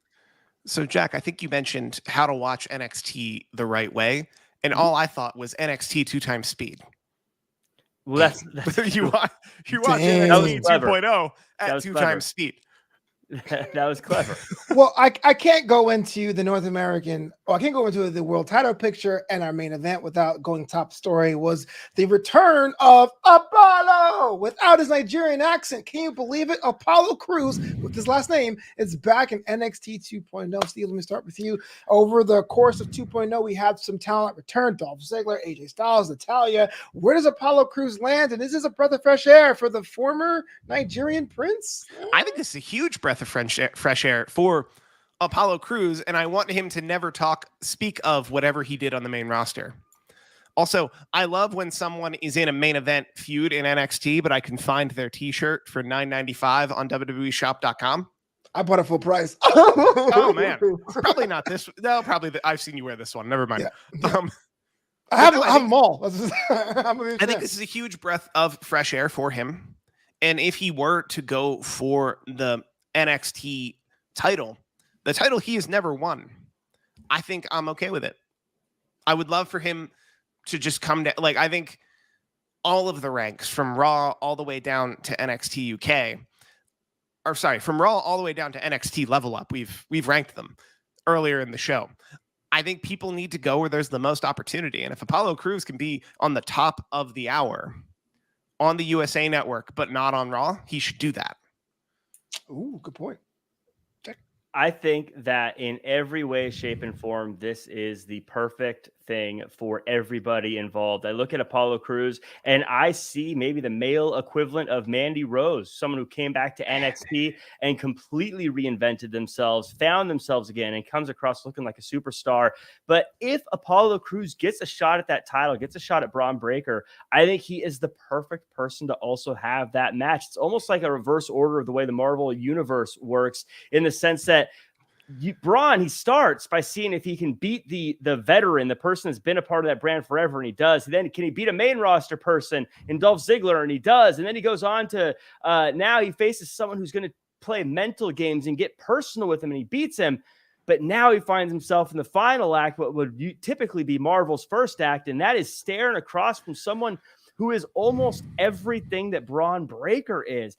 So, Jack, I think you mentioned how to watch NXT the right way, and all I thought was NXT 2x speed. Well, that's you watch NXT 2.0 at 2x speed. That was clever. Well, I can't go into the North American, I can't go into the world title picture and our main event without going top story was the return of Apollo without his Nigerian accent. Can you believe it? Apollo Crews with his last name is back in NXT 2.0. Steve, let me start with you. Over the course of 2.0, we had some talent return. Dolph Ziggler, AJ Styles, Natalya. Where does Apollo Crews land? And is this a breath of fresh air for the former Nigerian prince? I think this is a huge breath of fresh air for Apollo Crews, and I want him to never speak of whatever he did on the main roster. Also, I love when someone is in a main event feud in NXT, but I can find their t-shirt for $9.95 on WWEshop.com. I bought it full price. Oh man, probably not this. No, probably I've seen you wear this one. Never mind. Yeah. I have them all. I think this is a huge breath of fresh air for him, and if he were to go for the NXT title, the title he has never won, I think I'm okay with it. I would love for him to just come down. Like, I think all of the ranks from Raw all the way down to NXT UK, or sorry, from Raw all the way down to NXT Level Up, we've ranked them earlier in the show. I think people need to go where there's the most opportunity. And if Apollo Crews can be on the top of the hour on the USA Network, but not on Raw, he should do that. Ooh, good point. I think that in every way, shape, and form, this is the perfect thing for everybody involved. I look at Apollo Crews and I see maybe the male equivalent of Mandy Rose, someone who came back to NXT and completely reinvented themselves, found themselves again, and comes across looking like a superstar. But if Apollo Crews gets a shot at that title, gets a shot at Braun Breaker, I think he is the perfect person to also have that match. It's almost like a reverse order of the way the Marvel Universe works, in the sense that Braun, he starts by seeing if he can beat the veteran, the person that's been a part of that brand forever, and he does. Then can he beat a main roster person in Dolph Ziggler, and he does. And then he goes on to now he faces someone who's going to play mental games and get personal with him, and he beats him. But now he finds himself in the final act, what would typically be Marvel's first act, and that is staring across from someone who is almost everything that Braun Breaker is.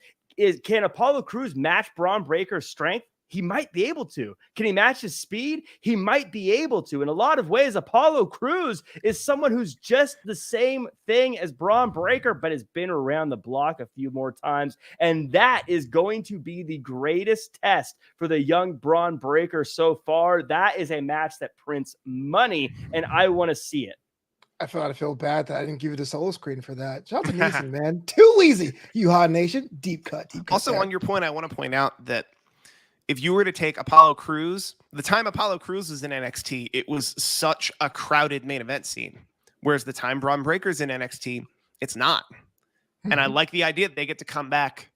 Can Apollo Crews match Braun Breaker's strength? He might be able to. Can he match his speed? He might be able to. In a lot of ways, Apollo Crews is someone who's just the same thing as Braun Breaker, but has been around the block a few more times. And that is going to be the greatest test for the young Braun Breaker so far. That is a match that prints money, and I want to see it. I feel bad that I didn't give you the solo screen for that. Shout out to Neeson, man. Too easy. Hot Nation. Deep cut. Also, there. On your point, I want to point out that if you were to take Apollo Crews, the time Apollo Crews was in NXT, it was such a crowded main event scene. Whereas the time Braun Breaker's in NXT, it's not. And I like the idea that they get to come back.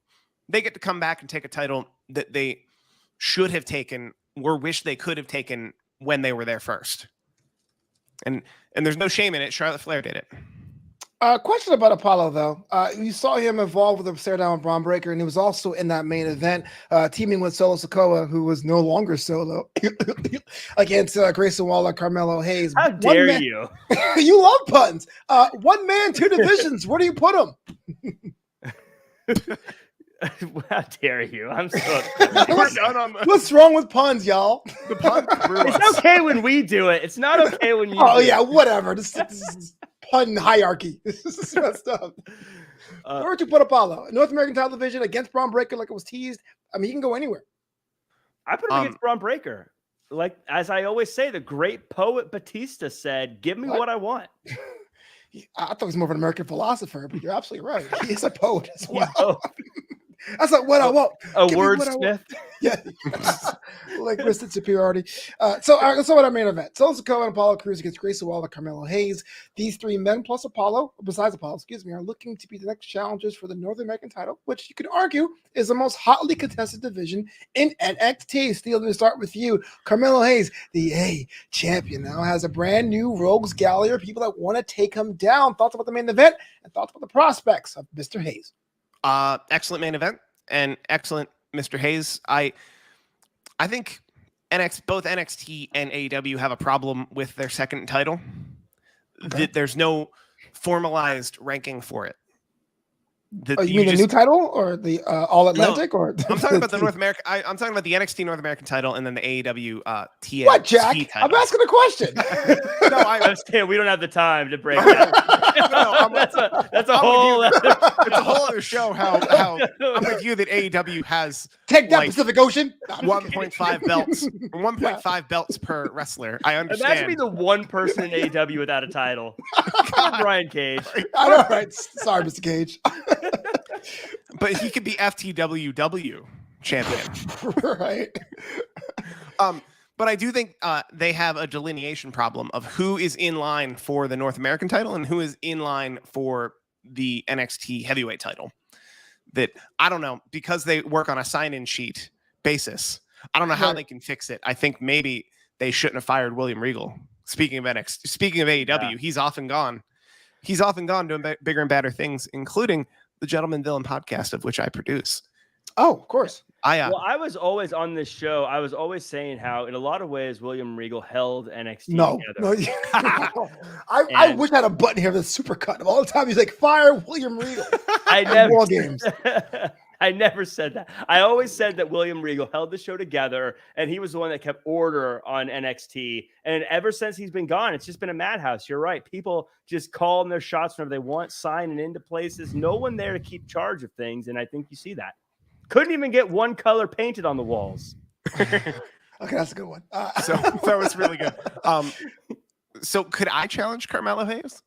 They get to come back and take a title that they should have taken or wish they could have taken when they were there first. And there's no shame in it. Charlotte Flair did it. Question about Apollo, though. You saw him evolve with a stare down with Braun Breaker, and he was also in that main event, teaming with Solo Sikoa, who was no longer solo, against Grayson Waller, Carmelo Hayes. How dare you? You love puns. One man, two divisions. Where do you put him? How dare you? I'm so What's wrong with puns, y'all? The pun It's okay when we do it. It's not okay when you do it. Whatever. This is pun hierarchy. This is messed up. Where would you put Apollo? North American title division against Braun Breaker, like it was teased. I mean, he can go anywhere. I put him against Braun Breaker. Like, as I always say, the great poet Batista said, give me what I want. I thought he was more of an American philosopher, but you're absolutely right. He is a poet as well. That's like what I want. A wordsmith. Yeah. Like listed superiority. So let's talk about our main event. Solo Sikoa and Apollo Crews against Grayson Waller, Carmelo Hayes. These three men plus Apollo, besides Apollo, are looking to be the next challengers for the North American title, which you could argue is the most hotly contested division in NXT. Steel, to start with you. Carmelo Hayes, the champion, now has a brand new Rogues Gallery of people that want to take him down. Thoughts about the main event and thoughts about the prospects of Mr. Hayes? Excellent main event and excellent Mr. Hayes. I think both NXT and AEW have a problem with their second title. Okay. There's no formalized ranking for it. You mean the new title or the All Atlantic? No, or I'm talking about the North American. I'm talking about the NXT North American title and then the AEW TNT. What, Jack? Title. I'm asking a question. No, I understand. We don't have the time to break that. That's a whole. It's a whole other show. How I'm with you that AEW has take that Pacific Ocean. 1.5 belts, 1.5 belts per wrestler. I understand. Imagine being the one person in AEW without a title. Brian Cage. I know, right? Sorry, Mr. Cage. But he could be FTWW champion. Right. But I do think they have a delineation problem of who is in line for the North American title and who is in line for the NXT heavyweight title. That I don't know, because they work on a sign-in sheet basis. I don't know how they can fix it. I think maybe they shouldn't have fired William Regal. Speaking of AEW, he's often gone. He's often gone doing bigger and badder things, including the Gentleman Villain podcast, of which I produce. Oh, of course. I was always on this show. I was always saying how, in a lot of ways, William Regal held NXT together. I wish I had a button here that's super cut. Of all the time, he's like, fire William Regal. War games. I never said that. I always said that William Regal held the show together, and he was the one that kept order on NXT. And ever since he's been gone, it's just been a madhouse. You're right. People just calling their shots whenever they want, signing into places. No one there to keep charge of things, and I think you see that. Couldn't even get one color painted on the walls. Okay, that's a good one. So that was really good. So could I challenge Carmelo Hayes?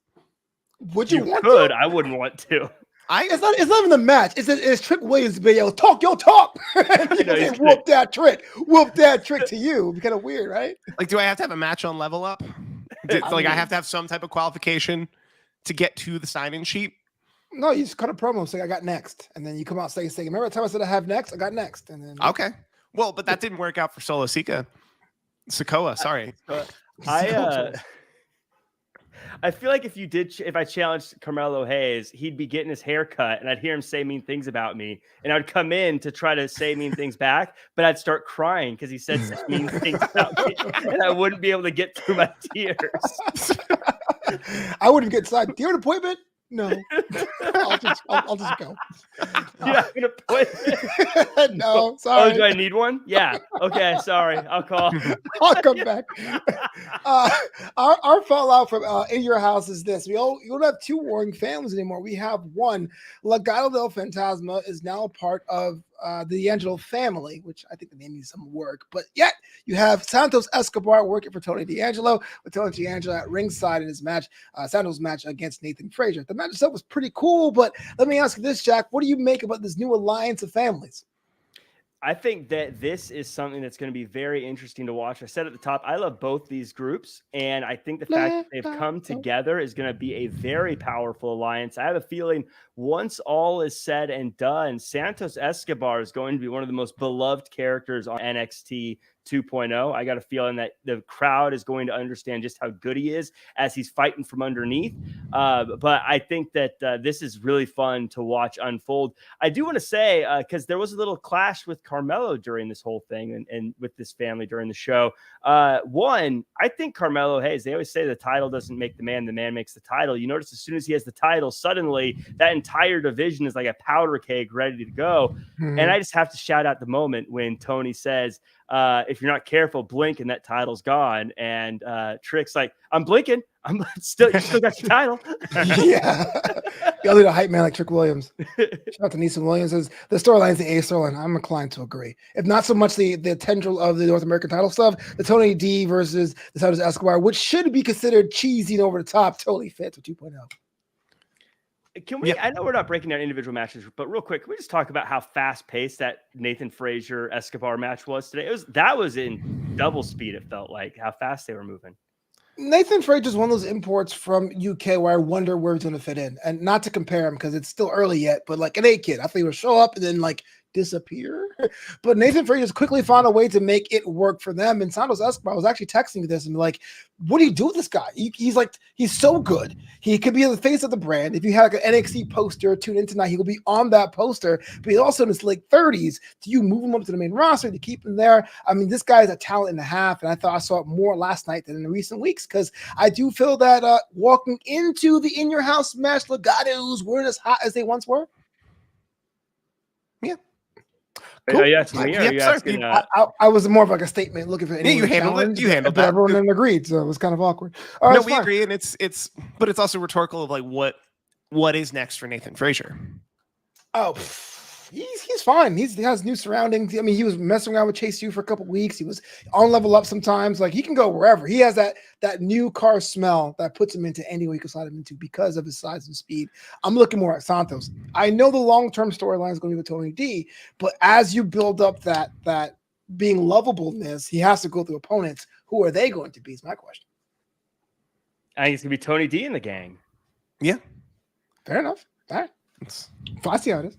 Would you want could. to? I wouldn't want to. It's not even the match. It's Trick Williams being able to talk your talk. Whoop that trick to you. It'd be kind of weird, right? Like, do I have to have a match on Level Up? I have to have some type of qualification to get to the sign-in sheet? No, you just cut a promo saying I got next, and then you come out saying, remember the time I said I have next? I got next, and then okay. Well, but that didn't work out for Solo Sikoa. Sorry. I feel like if I challenged Carmelo Hayes, he'd be getting his hair cut and I'd hear him say mean things about me. And I'd come in to try to say mean things back, but I'd start crying because he said such mean things about me. And I wouldn't be able to get through my tears. I wouldn't get signed. Do you have an appointment? No. I'll just go. You have an appointment? No, sorry. Oh, do I need one? Yeah. Okay, sorry. I'll call. I'll come back. Our fallout from In Your House is this. We don't have two warring families anymore. We have one. Legado del Fantasma is now a part of the D'Angelo family, which I think the name needs some work. But yet you have Santos Escobar working for Tony D'Angelo, with Tony D'Angelo at ringside in his match, Santos' match against Nathan Frazier. The match itself was pretty cool, but let me ask you this, Jack. What do you make about this new alliance of families? I think that this is something that's going to be very interesting to watch. I said at the top, I love both these groups, and I think the fact that they've come together is going to be a very powerful alliance. I have a feeling once all is said and done, Santos Escobar is going to be one of the most beloved characters on NXT 2.0. I got a feeling that the crowd is going to understand just how good he is as he's fighting from underneath. But I think that this is really fun to watch unfold. I do want to say, because there was a little clash with Carmelo during this whole thing and with this family during the show. One, I think Carmelo Hayes, they always say the title doesn't make the man makes the title. You notice as soon as he has the title, suddenly that entire division is like a powder keg ready to go. And I just have to shout out the moment when Tony says, if you're not careful, blink and that title's gone. And Trick's like, I'm blinking. You still got your title. Yeah. Y'all need a hype man like Trick Williams. Shout out to Neeson Williams. The storyline is the A storyline. I'm inclined to agree. If not so much the tendril of the North American title stuff, the Tony D versus the Santos Escobar, which should be considered cheesy and over the top, totally fits with 2.0. Can we? Yeah. I know we're not breaking down individual matches, but real quick, can we just talk about how fast-paced that Nathan Frazier Escobar match was today? That was in double speed. It felt like how fast they were moving. Nathan Frazier is one of those imports from UK where I wonder where he's going to fit in, and not to compare him because it's still early yet. But like an A kid, I think he'll show up and then like disappear. But Nathan Frazier quickly found a way to make it work for them. And Santos Escobar was actually texting me this and like, what do you do with this guy? He's so good. He could be the face of the brand. If you had like an NXT poster tune in tonight, he will be on that poster. But he's also in his late 30s. Do you move him up to the main roster to keep him there? I mean, this guy is a talent and a half. And I thought I saw it more last night than in the recent weeks because I do feel that walking into the In Your House match, Legados weren't as hot as they once were. Yeah. Cool. Are you asking me? Or are you asking, I was more of like a statement looking for any. You handled it. You handled that. Everyone then agreed, so it was kind of awkward. No, we agree, and but it's also rhetorical of like what is next for Nathan Frazier. Oh, he's fine. He has new surroundings. I mean, he was messing around with Chase U for a couple weeks. He was on Level Up sometimes. Like he can go wherever. He has that new car smell that puts him into anywhere you can slide him into because of his size and speed. I'm looking more at Santos. I know the long-term storyline is going to be with Tony D, but as you build up that being lovableness, he has to go through opponents. Who are they going to be? Is my question. I think it's going to be Tony D in the gang. Yeah. Fair enough. All right. I see how it is.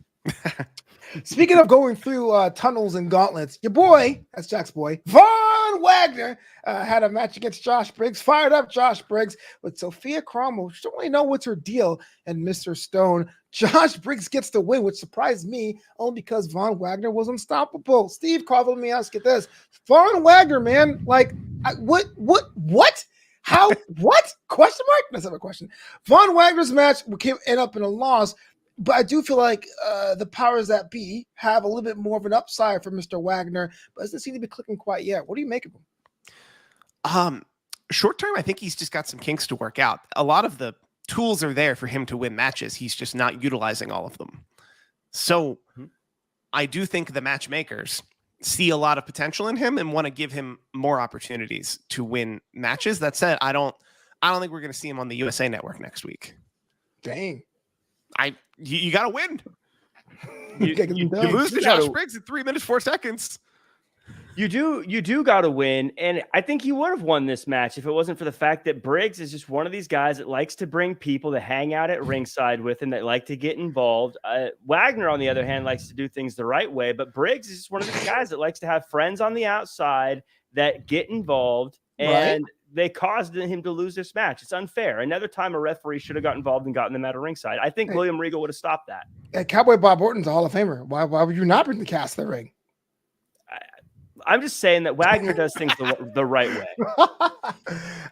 Speaking of going through tunnels and gauntlets, your boy, that's Jack's boy, Von Wagner, had a match against Josh Briggs, fired up Josh Briggs with Sophia Cromwell. She don't really know what's her deal, and Mr. Stone. Josh Briggs gets the win, which surprised me only because Von Wagner was unstoppable. Steve Carville, let me ask you this. Von Wagner, man, like, what? How? What? Question mark? That's not a question. Von Wagner's match end up in a loss. But I do feel like the powers that be have a little bit more of an upside for Mr. Wagner, but doesn't seem to be clicking quite yet. What do you make of him? Short term, I think he's just got some kinks to work out. A lot of the tools are there for him to win matches. He's just not utilizing all of them. So I do think the matchmakers, see a lot of potential in him and want to give him more opportunities to win matches. That said, I don't think we're going to see him on the USA Network next week. Dang. You got to win. You lose to Josh Briggs in 3 minutes, 4 seconds. You do got to win, and I think he would have won this match if it wasn't for the fact that Briggs is just one of these guys that likes to bring people to hang out at ringside with him, that like to get involved. Wagner, on the other hand, likes to do things the right way, but Briggs is just one of these guys that likes to have friends on the outside that get involved, and they caused him to lose this match. It's unfair. Another time a referee should have got involved and gotten them out of ringside. I think William Regal would have stopped that. Cowboy Bob Orton's a Hall of Famer. Why would you not bring the cast to the ring? I'm just saying that Wagner does things the right way.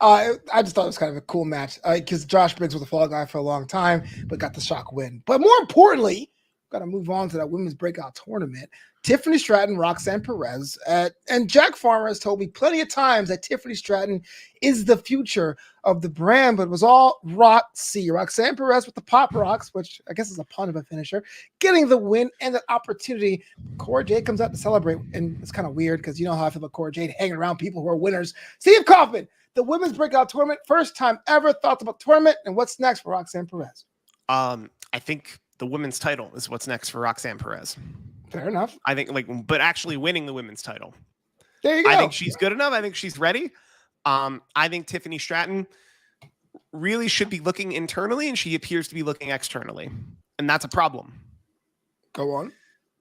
I just thought it was kind of a cool match because Josh Briggs was a fall guy for a long time, but got the shock win. But more importantly, got to move on to that women's breakout tournament. Tiffany Stratton, Roxanne Perez, and Jack Farmer has told me plenty of times that Tiffany Stratton is the future of the brand, but it was all Roxy. Roxanne Perez with the Pop Rocks, which I guess is a pun of a finisher, getting the win and the opportunity. Cora Jade comes out to celebrate, and it's kind of weird because you know how I feel about Cora Jade hanging around people who are winners. Steve Kaufmann, the women's breakout tournament, first time ever. Thoughts about the tournament, and what's next for Roxanne Perez? I think the women's title is what's next for Roxanne Perez. Fair enough. I think but actually winning the women's title. There you go. I think she's good enough. I think she's ready. I think Tiffany Stratton really should be looking internally, and she appears to be looking externally. And that's a problem. Go on.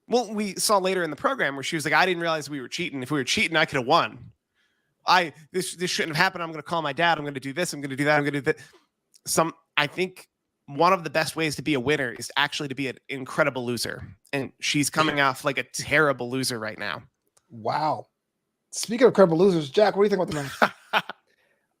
Well, we saw later in the program where she was like, I didn't realize we were cheating. If we were cheating, I could have won. This shouldn't have happened. I'm going to call my dad. I'm going to do this. I'm going to do that. I'm going to do that. I think one of the best ways to be a winner is actually to be an incredible loser. And she's coming off like a terrible loser right now. Wow. Speaking of incredible losers, Jack, what do you think about the match?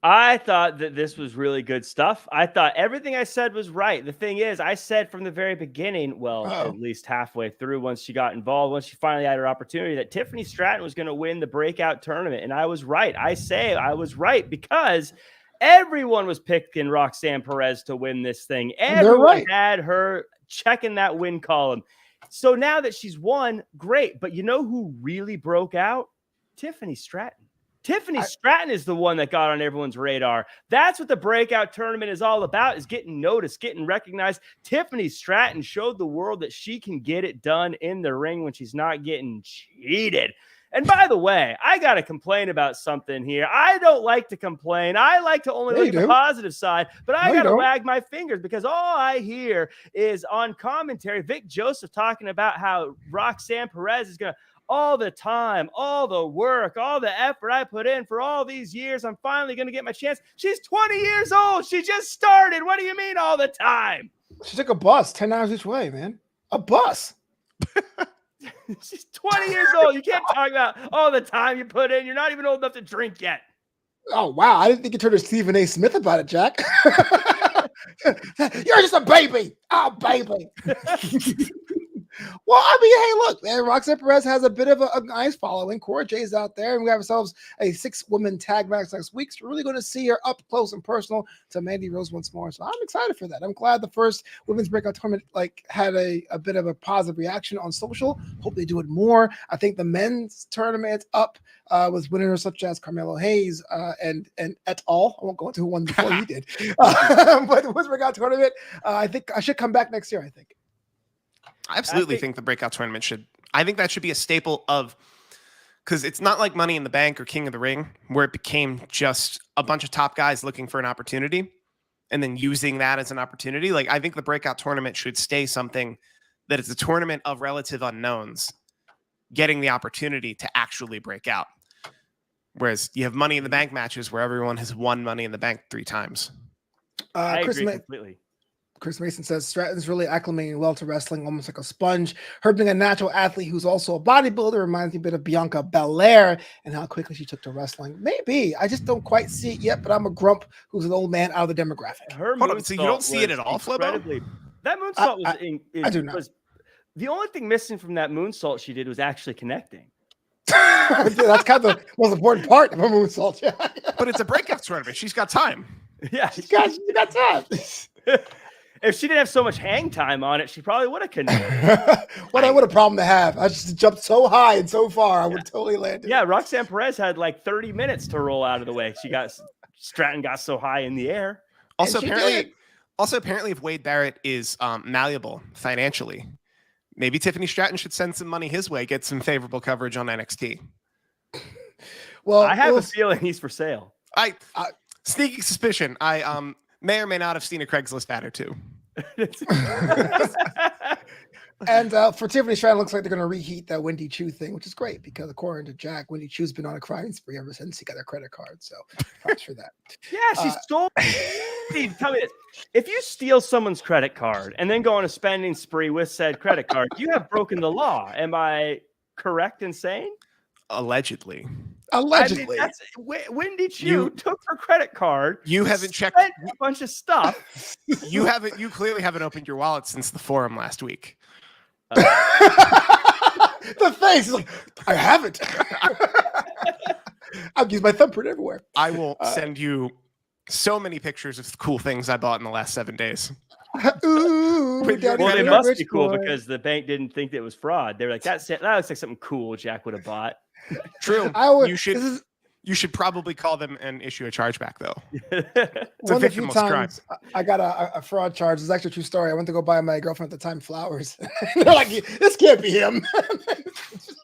I thought that this was really good stuff. I thought everything I said was right. The thing is, I said from the very beginning, at least halfway through, once she got involved, once she finally had her opportunity, that Tiffany Stratton was going to win the breakout tournament. And I was right. I say I was right because everyone was picking Roxanne Perez to win this thing. Everyone had her checking that win column. So now that she's won, great. But you know who really broke out? Tiffany Stratton. Tiffany Stratton is the one that got on everyone's radar. That's what the breakout tournament is all about, is getting noticed, getting recognized. Tiffany Stratton showed the world that she can get it done in the ring when she's not getting cheated. And by the way, I got to complain about something here. I don't like to complain. I like to only look at the positive side, but I got to wag my fingers because all I hear is on commentary, Vic Joseph talking about how Roxanne Perez is going to, all the time, all the work, all the effort I put in for all these years, I'm finally going to get my chance. She's 20 years old. She just started. What do you mean all the time? She took a bus 10 hours each way, man. A bus. She's 20 years old. You can't talk about all the time you put in. You're not even old enough to drink yet. Oh, wow. I didn't think you turned to Stephen A. Smith about it, Jack. You're just a baby. Oh, baby. Well, I mean, hey, look, man, Roxanne Perez has a bit of a nice following. Cora Jay's out there, and we have ourselves a 6-woman tag match next week. So we're really going to see her up close and personal to Mandy Rose once more. So I'm excited for that. I'm glad the first women's breakout tournament had a bit of a positive reaction on social. Hope they do it more. I think the men's tournament up with winners such as Carmelo Hayes and et al. I won't go into who won before he did. But the women's breakout tournament, I think I should come back next year, I think. I absolutely think the breakout tournament I think that should be a staple of, because it's not like Money in the Bank or King of the Ring, where it became just a bunch of top guys looking for an opportunity and then using that as an opportunity. Like, I think the breakout tournament should stay something that is a tournament of relative unknowns getting the opportunity to actually break out. Whereas you have Money in the Bank matches where everyone has won Money in the Bank 3 times. I agree completely. Chris Mason says Stratton's really acclimating well to wrestling, almost like a sponge. Her being a natural athlete who's also a bodybuilder reminds me a bit of Bianca Belair and how quickly she took to wrestling. Maybe. I just don't quite see it yet, but I'm a grump who's an old man out of the demographic. So you don't see it at all, Flobo? That moonsault I do not. Was the only thing missing from that moonsault she did was actually connecting. That's kind of the most important part of a moonsault. Yeah. But it's a breakout tournament. She's got time. Yeah, she got time. If she didn't have so much hang time on it, she probably would have connected. What a problem to have. I just jumped so high and so far, I would totally land it. Yeah, Roxanne Perez had like 30 minutes to roll out of the way. Stratton got so high in the air. Also, apparently, if Wade Barrett is malleable financially, maybe Tiffany Stratton should send some money his way, get some favorable coverage on NXT. Well, I have a feeling he's for sale. Sneaky suspicion. I may or may not have seen a Craigslist ad or two. And for Tiffany Stratton, looks like they're going to reheat that Wendy Chu thing, which is great because according to Jack, Wendy Chu's been on a crying spree ever since he got her credit card. So props for that. Yeah, she stole. Steve, tell me this: if you steal someone's credit card and then go on a spending spree with said credit card, you have broken the law. Am I correct in saying? Allegedly. I mean, Wendy Chu took her credit card. You haven't checked a bunch of stuff. You clearly haven't opened your wallet since the forum last week. The face is like, I haven't. I've used my thumbprint everywhere. I will send you so many pictures of cool things I bought in the last 7 days. Ooh, well, it must be cool because the bank didn't think it was fraud. They were like, that looks like something cool Jack would have bought. True. You should probably call them and issue a chargeback, though. It's one of the few times I got a fraud charge. It's actually a true story. I went to go buy my girlfriend at the time flowers. They're like, this can't be him.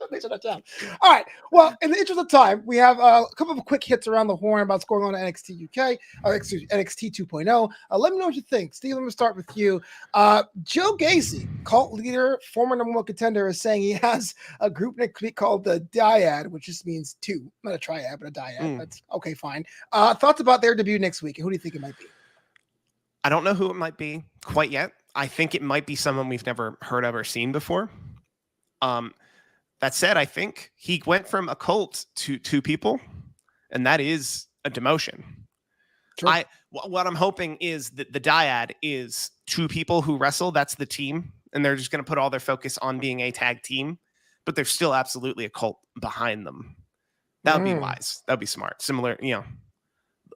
They shut that down. All right. Well, in the interest of time, we have a couple of quick hits around the horn about what's going on in NXT UK, NXT 2.0. Let me know what you think. Steve, let me start with you. Joe Gacy, cult leader, former number 1 contender, is saying he has a group next week called the Dyad, which just means two, not a triad, but a dyad. That's okay, fine. Thoughts about their debut next week? Who do you think it might be? I don't know who it might be quite yet. I think it might be someone we've never heard of or seen before. That said, I think he went from a cult to 2 people, and that is a demotion. Sure. What I'm hoping is that the Dyad is 2 people who wrestle. That's the team, and they're just going to put all their focus on being a tag team, but there's still absolutely a cult behind them. That would be wise. That would be smart. Similar,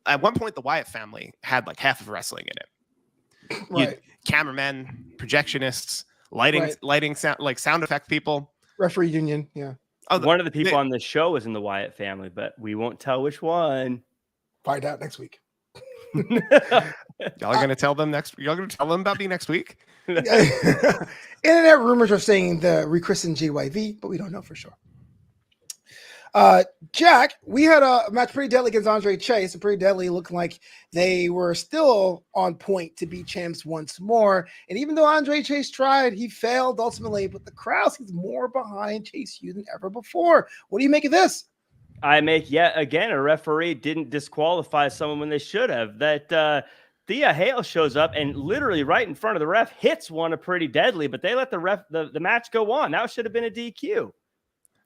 at one point, the Wyatt family had like half of wrestling in it. Right. Cameramen, projectionists, lighting sound, like sound effect people. Referee union, yeah. One of the people on the show was in the Wyatt family, but we won't tell which one. Find out next week. Y'all are going to tell them Y'all going to tell them about me next week? Internet rumors are saying the rechristened GYV, but we don't know for sure. Jack, we had a match Pretty Deadly against Andre Chase, and Pretty Deadly looking like they were still on point to be champs once more. And even though Andre Chase tried, he failed ultimately, but the crowd seems more behind Chase U than ever before. What do you make of this? I make yet again a referee didn't disqualify someone when they should have. That Thea Hale shows up and literally right in front of the ref hits one of Pretty Deadly, but they let the match go on. That should have been a DQ.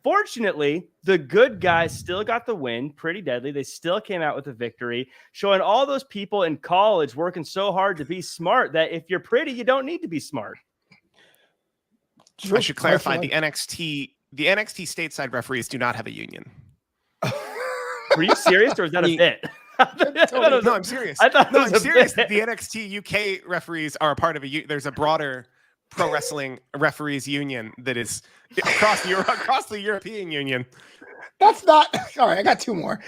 Fortunately, the good guys still got the win, Pretty Deadly. They still came out with a victory, showing all those people in college working so hard to be smart that if you're pretty, you don't need to be smart. I should clarify, the NXT stateside referees do not have a union. Were you serious, or was that a bit? No, I'm serious. I'm serious. The NXT UK referees are a part of there's a broader pro wrestling referees union that is across the European Union. That's not all right. I got 2 more.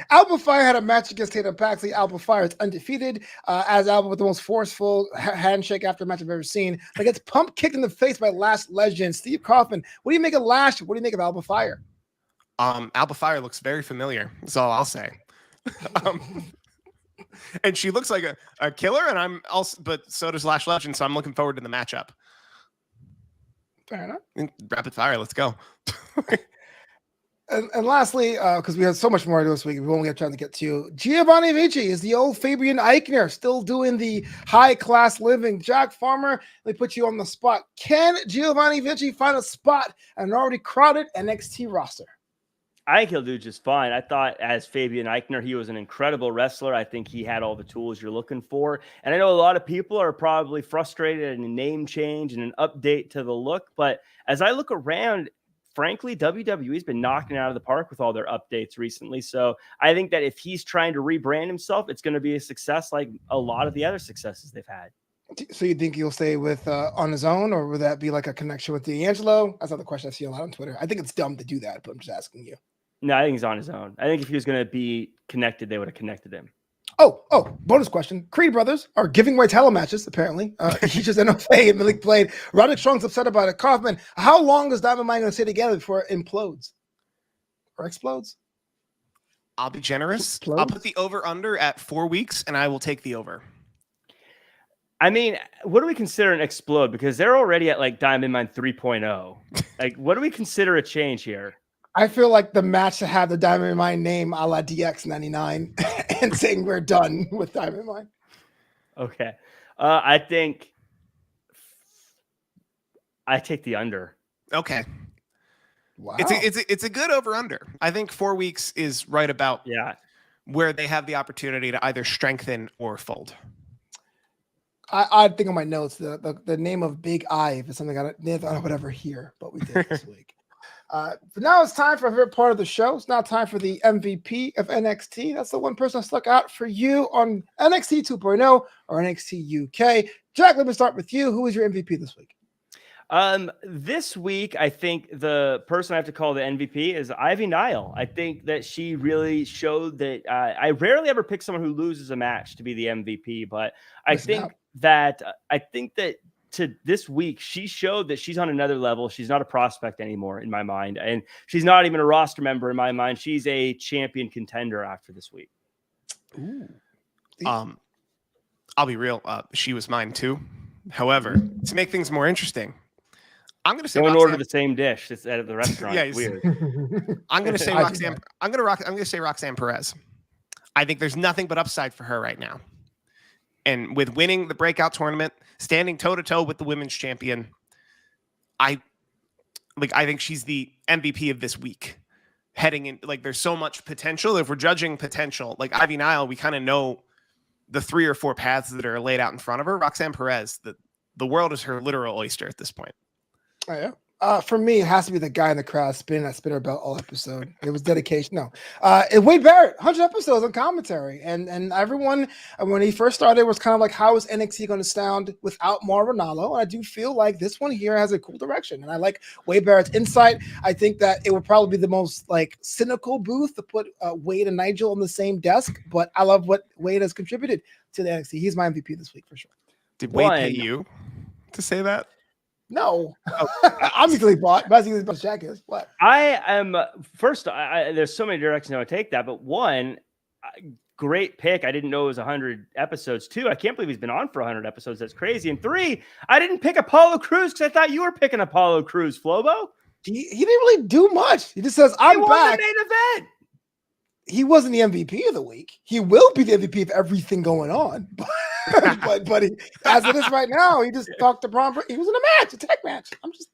Alba Fire had a match against Tatum Paxley. Alba Fire is undefeated. As Alba with the most forceful handshake after match I've ever seen. Like it's pump kicked in the face by Lash legend Steve Kaufmann. What do you make of Lash? What do you make of Alba Fire? Alba Fire looks very familiar. That's all I'll say. And she looks like a killer, and but so does Lash Legend, so I'm looking forward to the matchup. Fair enough. Rapid fire, let's go. And lastly, because we have so much more to do this week, we won't get trying to get to. Giovanni Vici is the old Fabian Eichner, still doing the high class living. Jack Farmer, they put you on the spot. Can Giovanni Vici find a spot in an already crowded NXT roster? I think he'll do just fine. I thought as Fabian Eichner, he was an incredible wrestler. I think he had all the tools you're looking for. And I know a lot of people are probably frustrated at a name change and an update to the look. But as I look around, frankly, WWE's been knocking it out of the park with all their updates recently. So I think that if he's trying to rebrand himself, it's going to be a success like a lot of the other successes they've had. So you think he'll stay with on his own, or would that be like a connection with D'Angelo? That's not the question I see a lot on Twitter. I think it's dumb to do that, but I'm just asking you. No, I think he's on his own. I think if he was going to be connected, they would have connected him. Oh, bonus question. Creed brothers are giving away title matches, apparently. He just NFA and Malik played. Roderick Strong's upset about it. Kaufmann, how long is Diamond Mine going to stay together before it implodes? Or explodes? I'll be generous. Explodes? I'll put the over-under at 4 weeks, and I will take the over. I mean, what do we consider an explode? Because they're already at like Diamond Mine 3.0. Like, what do we consider a change here? I feel like the match to have the Diamond Mine name a la DX99 and saying we're done with Diamond Mine. Okay. I think I take the under. Okay. Wow. It's a good over-under. I think 4 weeks is right about where they have the opportunity to either strengthen or fold. I think on my notes, the name of Big Ive is something I would ever hear, but we did this week. But now it's time for a favorite part of the show. It's now time for the MVP of NXT. That's the one person that stuck out for you on NXT 2.0 or NXT UK. Jack, let me start with you. Who is your MVP this week? This week, I think the person I have to call the MVP is Ivy Nile. I think that she really showed that I rarely ever pick someone who loses a match to be the MVP, but I think that to this week, she showed that she's on another level. She's not a prospect anymore in my mind, and she's not even a roster member in my mind. She's a champion contender after this week. Ooh. I'll be real. She was mine too. However, to make things more interesting, I'm going to say don't order the same dish that's at the restaurant. Yeah, it's weird. I'm going to say Roxanne. I'm going to say Roxanne Perez. I think there's nothing but upside for her right now. And with winning the breakout tournament, standing toe to toe with the women's champion, I think she's the MVP of this week. Heading in, like, there's so much potential. If we're judging potential, like Ivy Nile, we kind of know the 3 or 4 paths that are laid out in front of her. Roxanne Perez, the world is her literal oyster at this point. Oh, yeah. For me, it has to be the guy in the crowd spinning that spinner belt all episode. It was dedication. No, Wade Barrett, 100 episodes on commentary, and everyone when he first started was kind of like, how is NXT going to sound without Mauro Ranallo? And I do feel like this one here has a cool direction, and I like Wade Barrett's insight. I think that it would probably be the most like cynical booth to put Wade and Nigel on the same desk, but I love what Wade has contributed to the NXT. He's my MVP this week for sure. Did Wade pay you to say that? No, I'm easily bought. But easily bought. Jack is what? I am first. There's so many directions I would take that, but one, great pick. I didn't know it was 100 episodes. 2, I can't believe he's been on for 100 episodes. That's crazy. And 3, I didn't pick Apollo Crews because I thought you were picking Apollo Crews, Flobo. He didn't really do much. He just says, "I'm back." The main event. He wasn't the MVP of the week. He will be the MVP of everything going on. but he, as it is right now, he just talked to Braun. He was in a match, a tag match. I'm just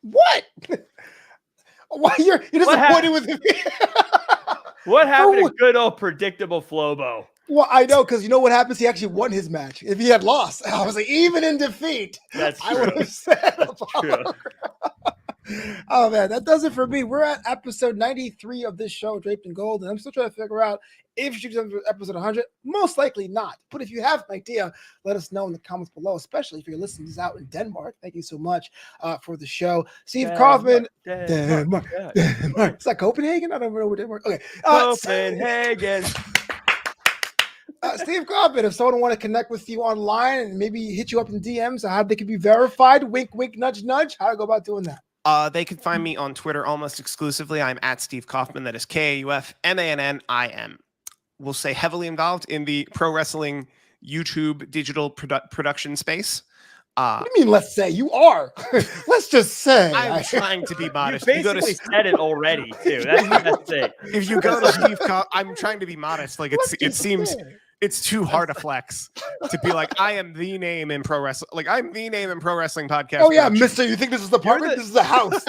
what? Why you're disappointed with him? What happened to good old predictable Flobo? Well, I know, because you know what happens? He actually won his match. If he had lost, I was like, even in defeat, I would have said Apollo. Oh man, that does it for me. We're at episode 93 of this show, Draped in Gold, and I'm still trying to figure out if she's on episode 100. Most likely not. But if you have an idea, let us know in the comments below, especially if you're listening to this out in Denmark. Thank you so much for the show. Steve Kaufmann. Denmark. Is that Copenhagen? I don't know where Denmark. Okay. Copenhagen. Steve Kaufmann, if someone want to connect with you online and maybe hit you up in DMs, how they can be verified, wink, wink, nudge, nudge, how to go about doing that? They can find me on Twitter almost exclusively. I'm at Steve Kaufmann. That is KAUFMANNIM. We'll say heavily involved in the pro wrestling YouTube digital production space. What do you mean, let's say? You are. Let's just say. I'm trying to be modest. You basically said it already, too. That's it. If you go to Steve Kaufmann, I'm trying to be modest. Like, it seems it's too hard a flex to be like, I am the name in pro wrestling. Like, I'm the name in pro wrestling podcast. Oh, yeah, mister. You think this is the apartment? This is the house.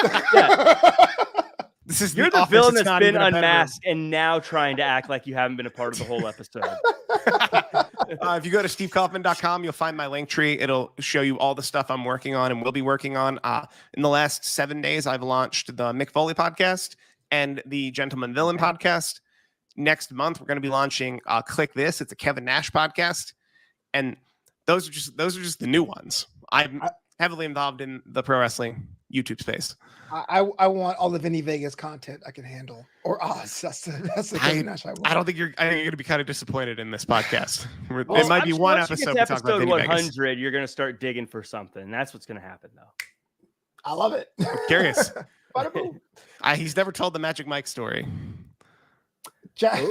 This is You're the villain that's been unmasked and now trying to act like you haven't been a part of the whole episode. If you go to stevekaufmann.com, you'll find my link tree. It'll show you all the stuff I'm working on and will be working on. In the last 7 days, I've launched the Mick Foley podcast and the Gentleman Villain podcast. Next month, we're going to be launching Click This. It's a Kevin Nash podcast. And those are just the new ones. I'm heavily involved in the pro wrestling YouTube space. I want all the Vinny Vegas content I can handle, or Oz. That's the good match I want. I think you're going to be kind of disappointed in this podcast. Well, it might be one once episode. You get to we talk about episode Vinny 100, Vegas. you're going to start digging for something. That's what's going to happen, though. I love it. I'm curious. Bada boom. He's never told the Magic Mike story. Jack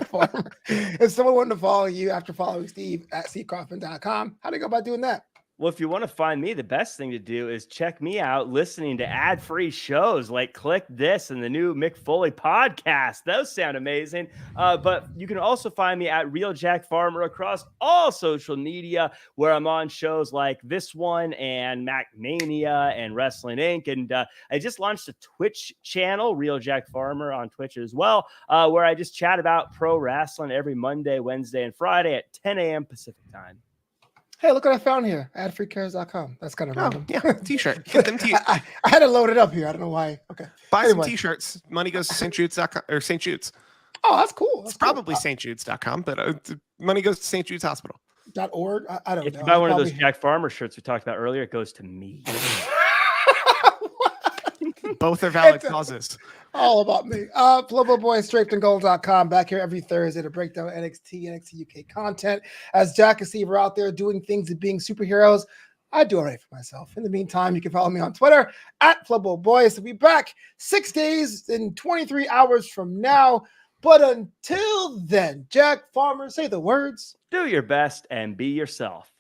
Farmer. If someone wanted to follow you after following Steve at ckaufman.com, how do they go about doing that? Well, if you want to find me, the best thing to do is check me out listening to ad-free shows like Click This and the new Mick Foley podcast. Those sound amazing. But you can also find me at Real Jack Farmer across all social media, where I'm on shows like this one and Mac Mania and Wrestling Inc. And I just launched a Twitch channel, Real Jack Farmer, on Twitch as well, where I just chat about pro wrestling every Monday, Wednesday, and Friday at 10 a.m. Pacific time. Hey, look what I found here. Adfreecares.com. That's kind of random. Yeah, t-shirt. Get them I had to load it up here. I don't know why. Okay. Buy some t-shirts. Money goes to stjudes.com or St. Jude's. Oh, that's cool. It's probably stjudes.com, but money goes to St. Jude's Hospital. .org. I don't know. If you buy one of those Jack Farmer shirts we talked about earlier, it goes to me. Both are valid causes. All about me. Flobo Boys, DrapedandGold.com. Back here every Thursday to break down NXT UK content. As Jack and Steve are out there doing things and being superheroes, I do all right for myself. In the meantime, you can follow me on Twitter at Flobo Boys. We'll be back 6 days and 23 hours from now. But until then, Jack Farmer, say the words. Do your best and be yourself.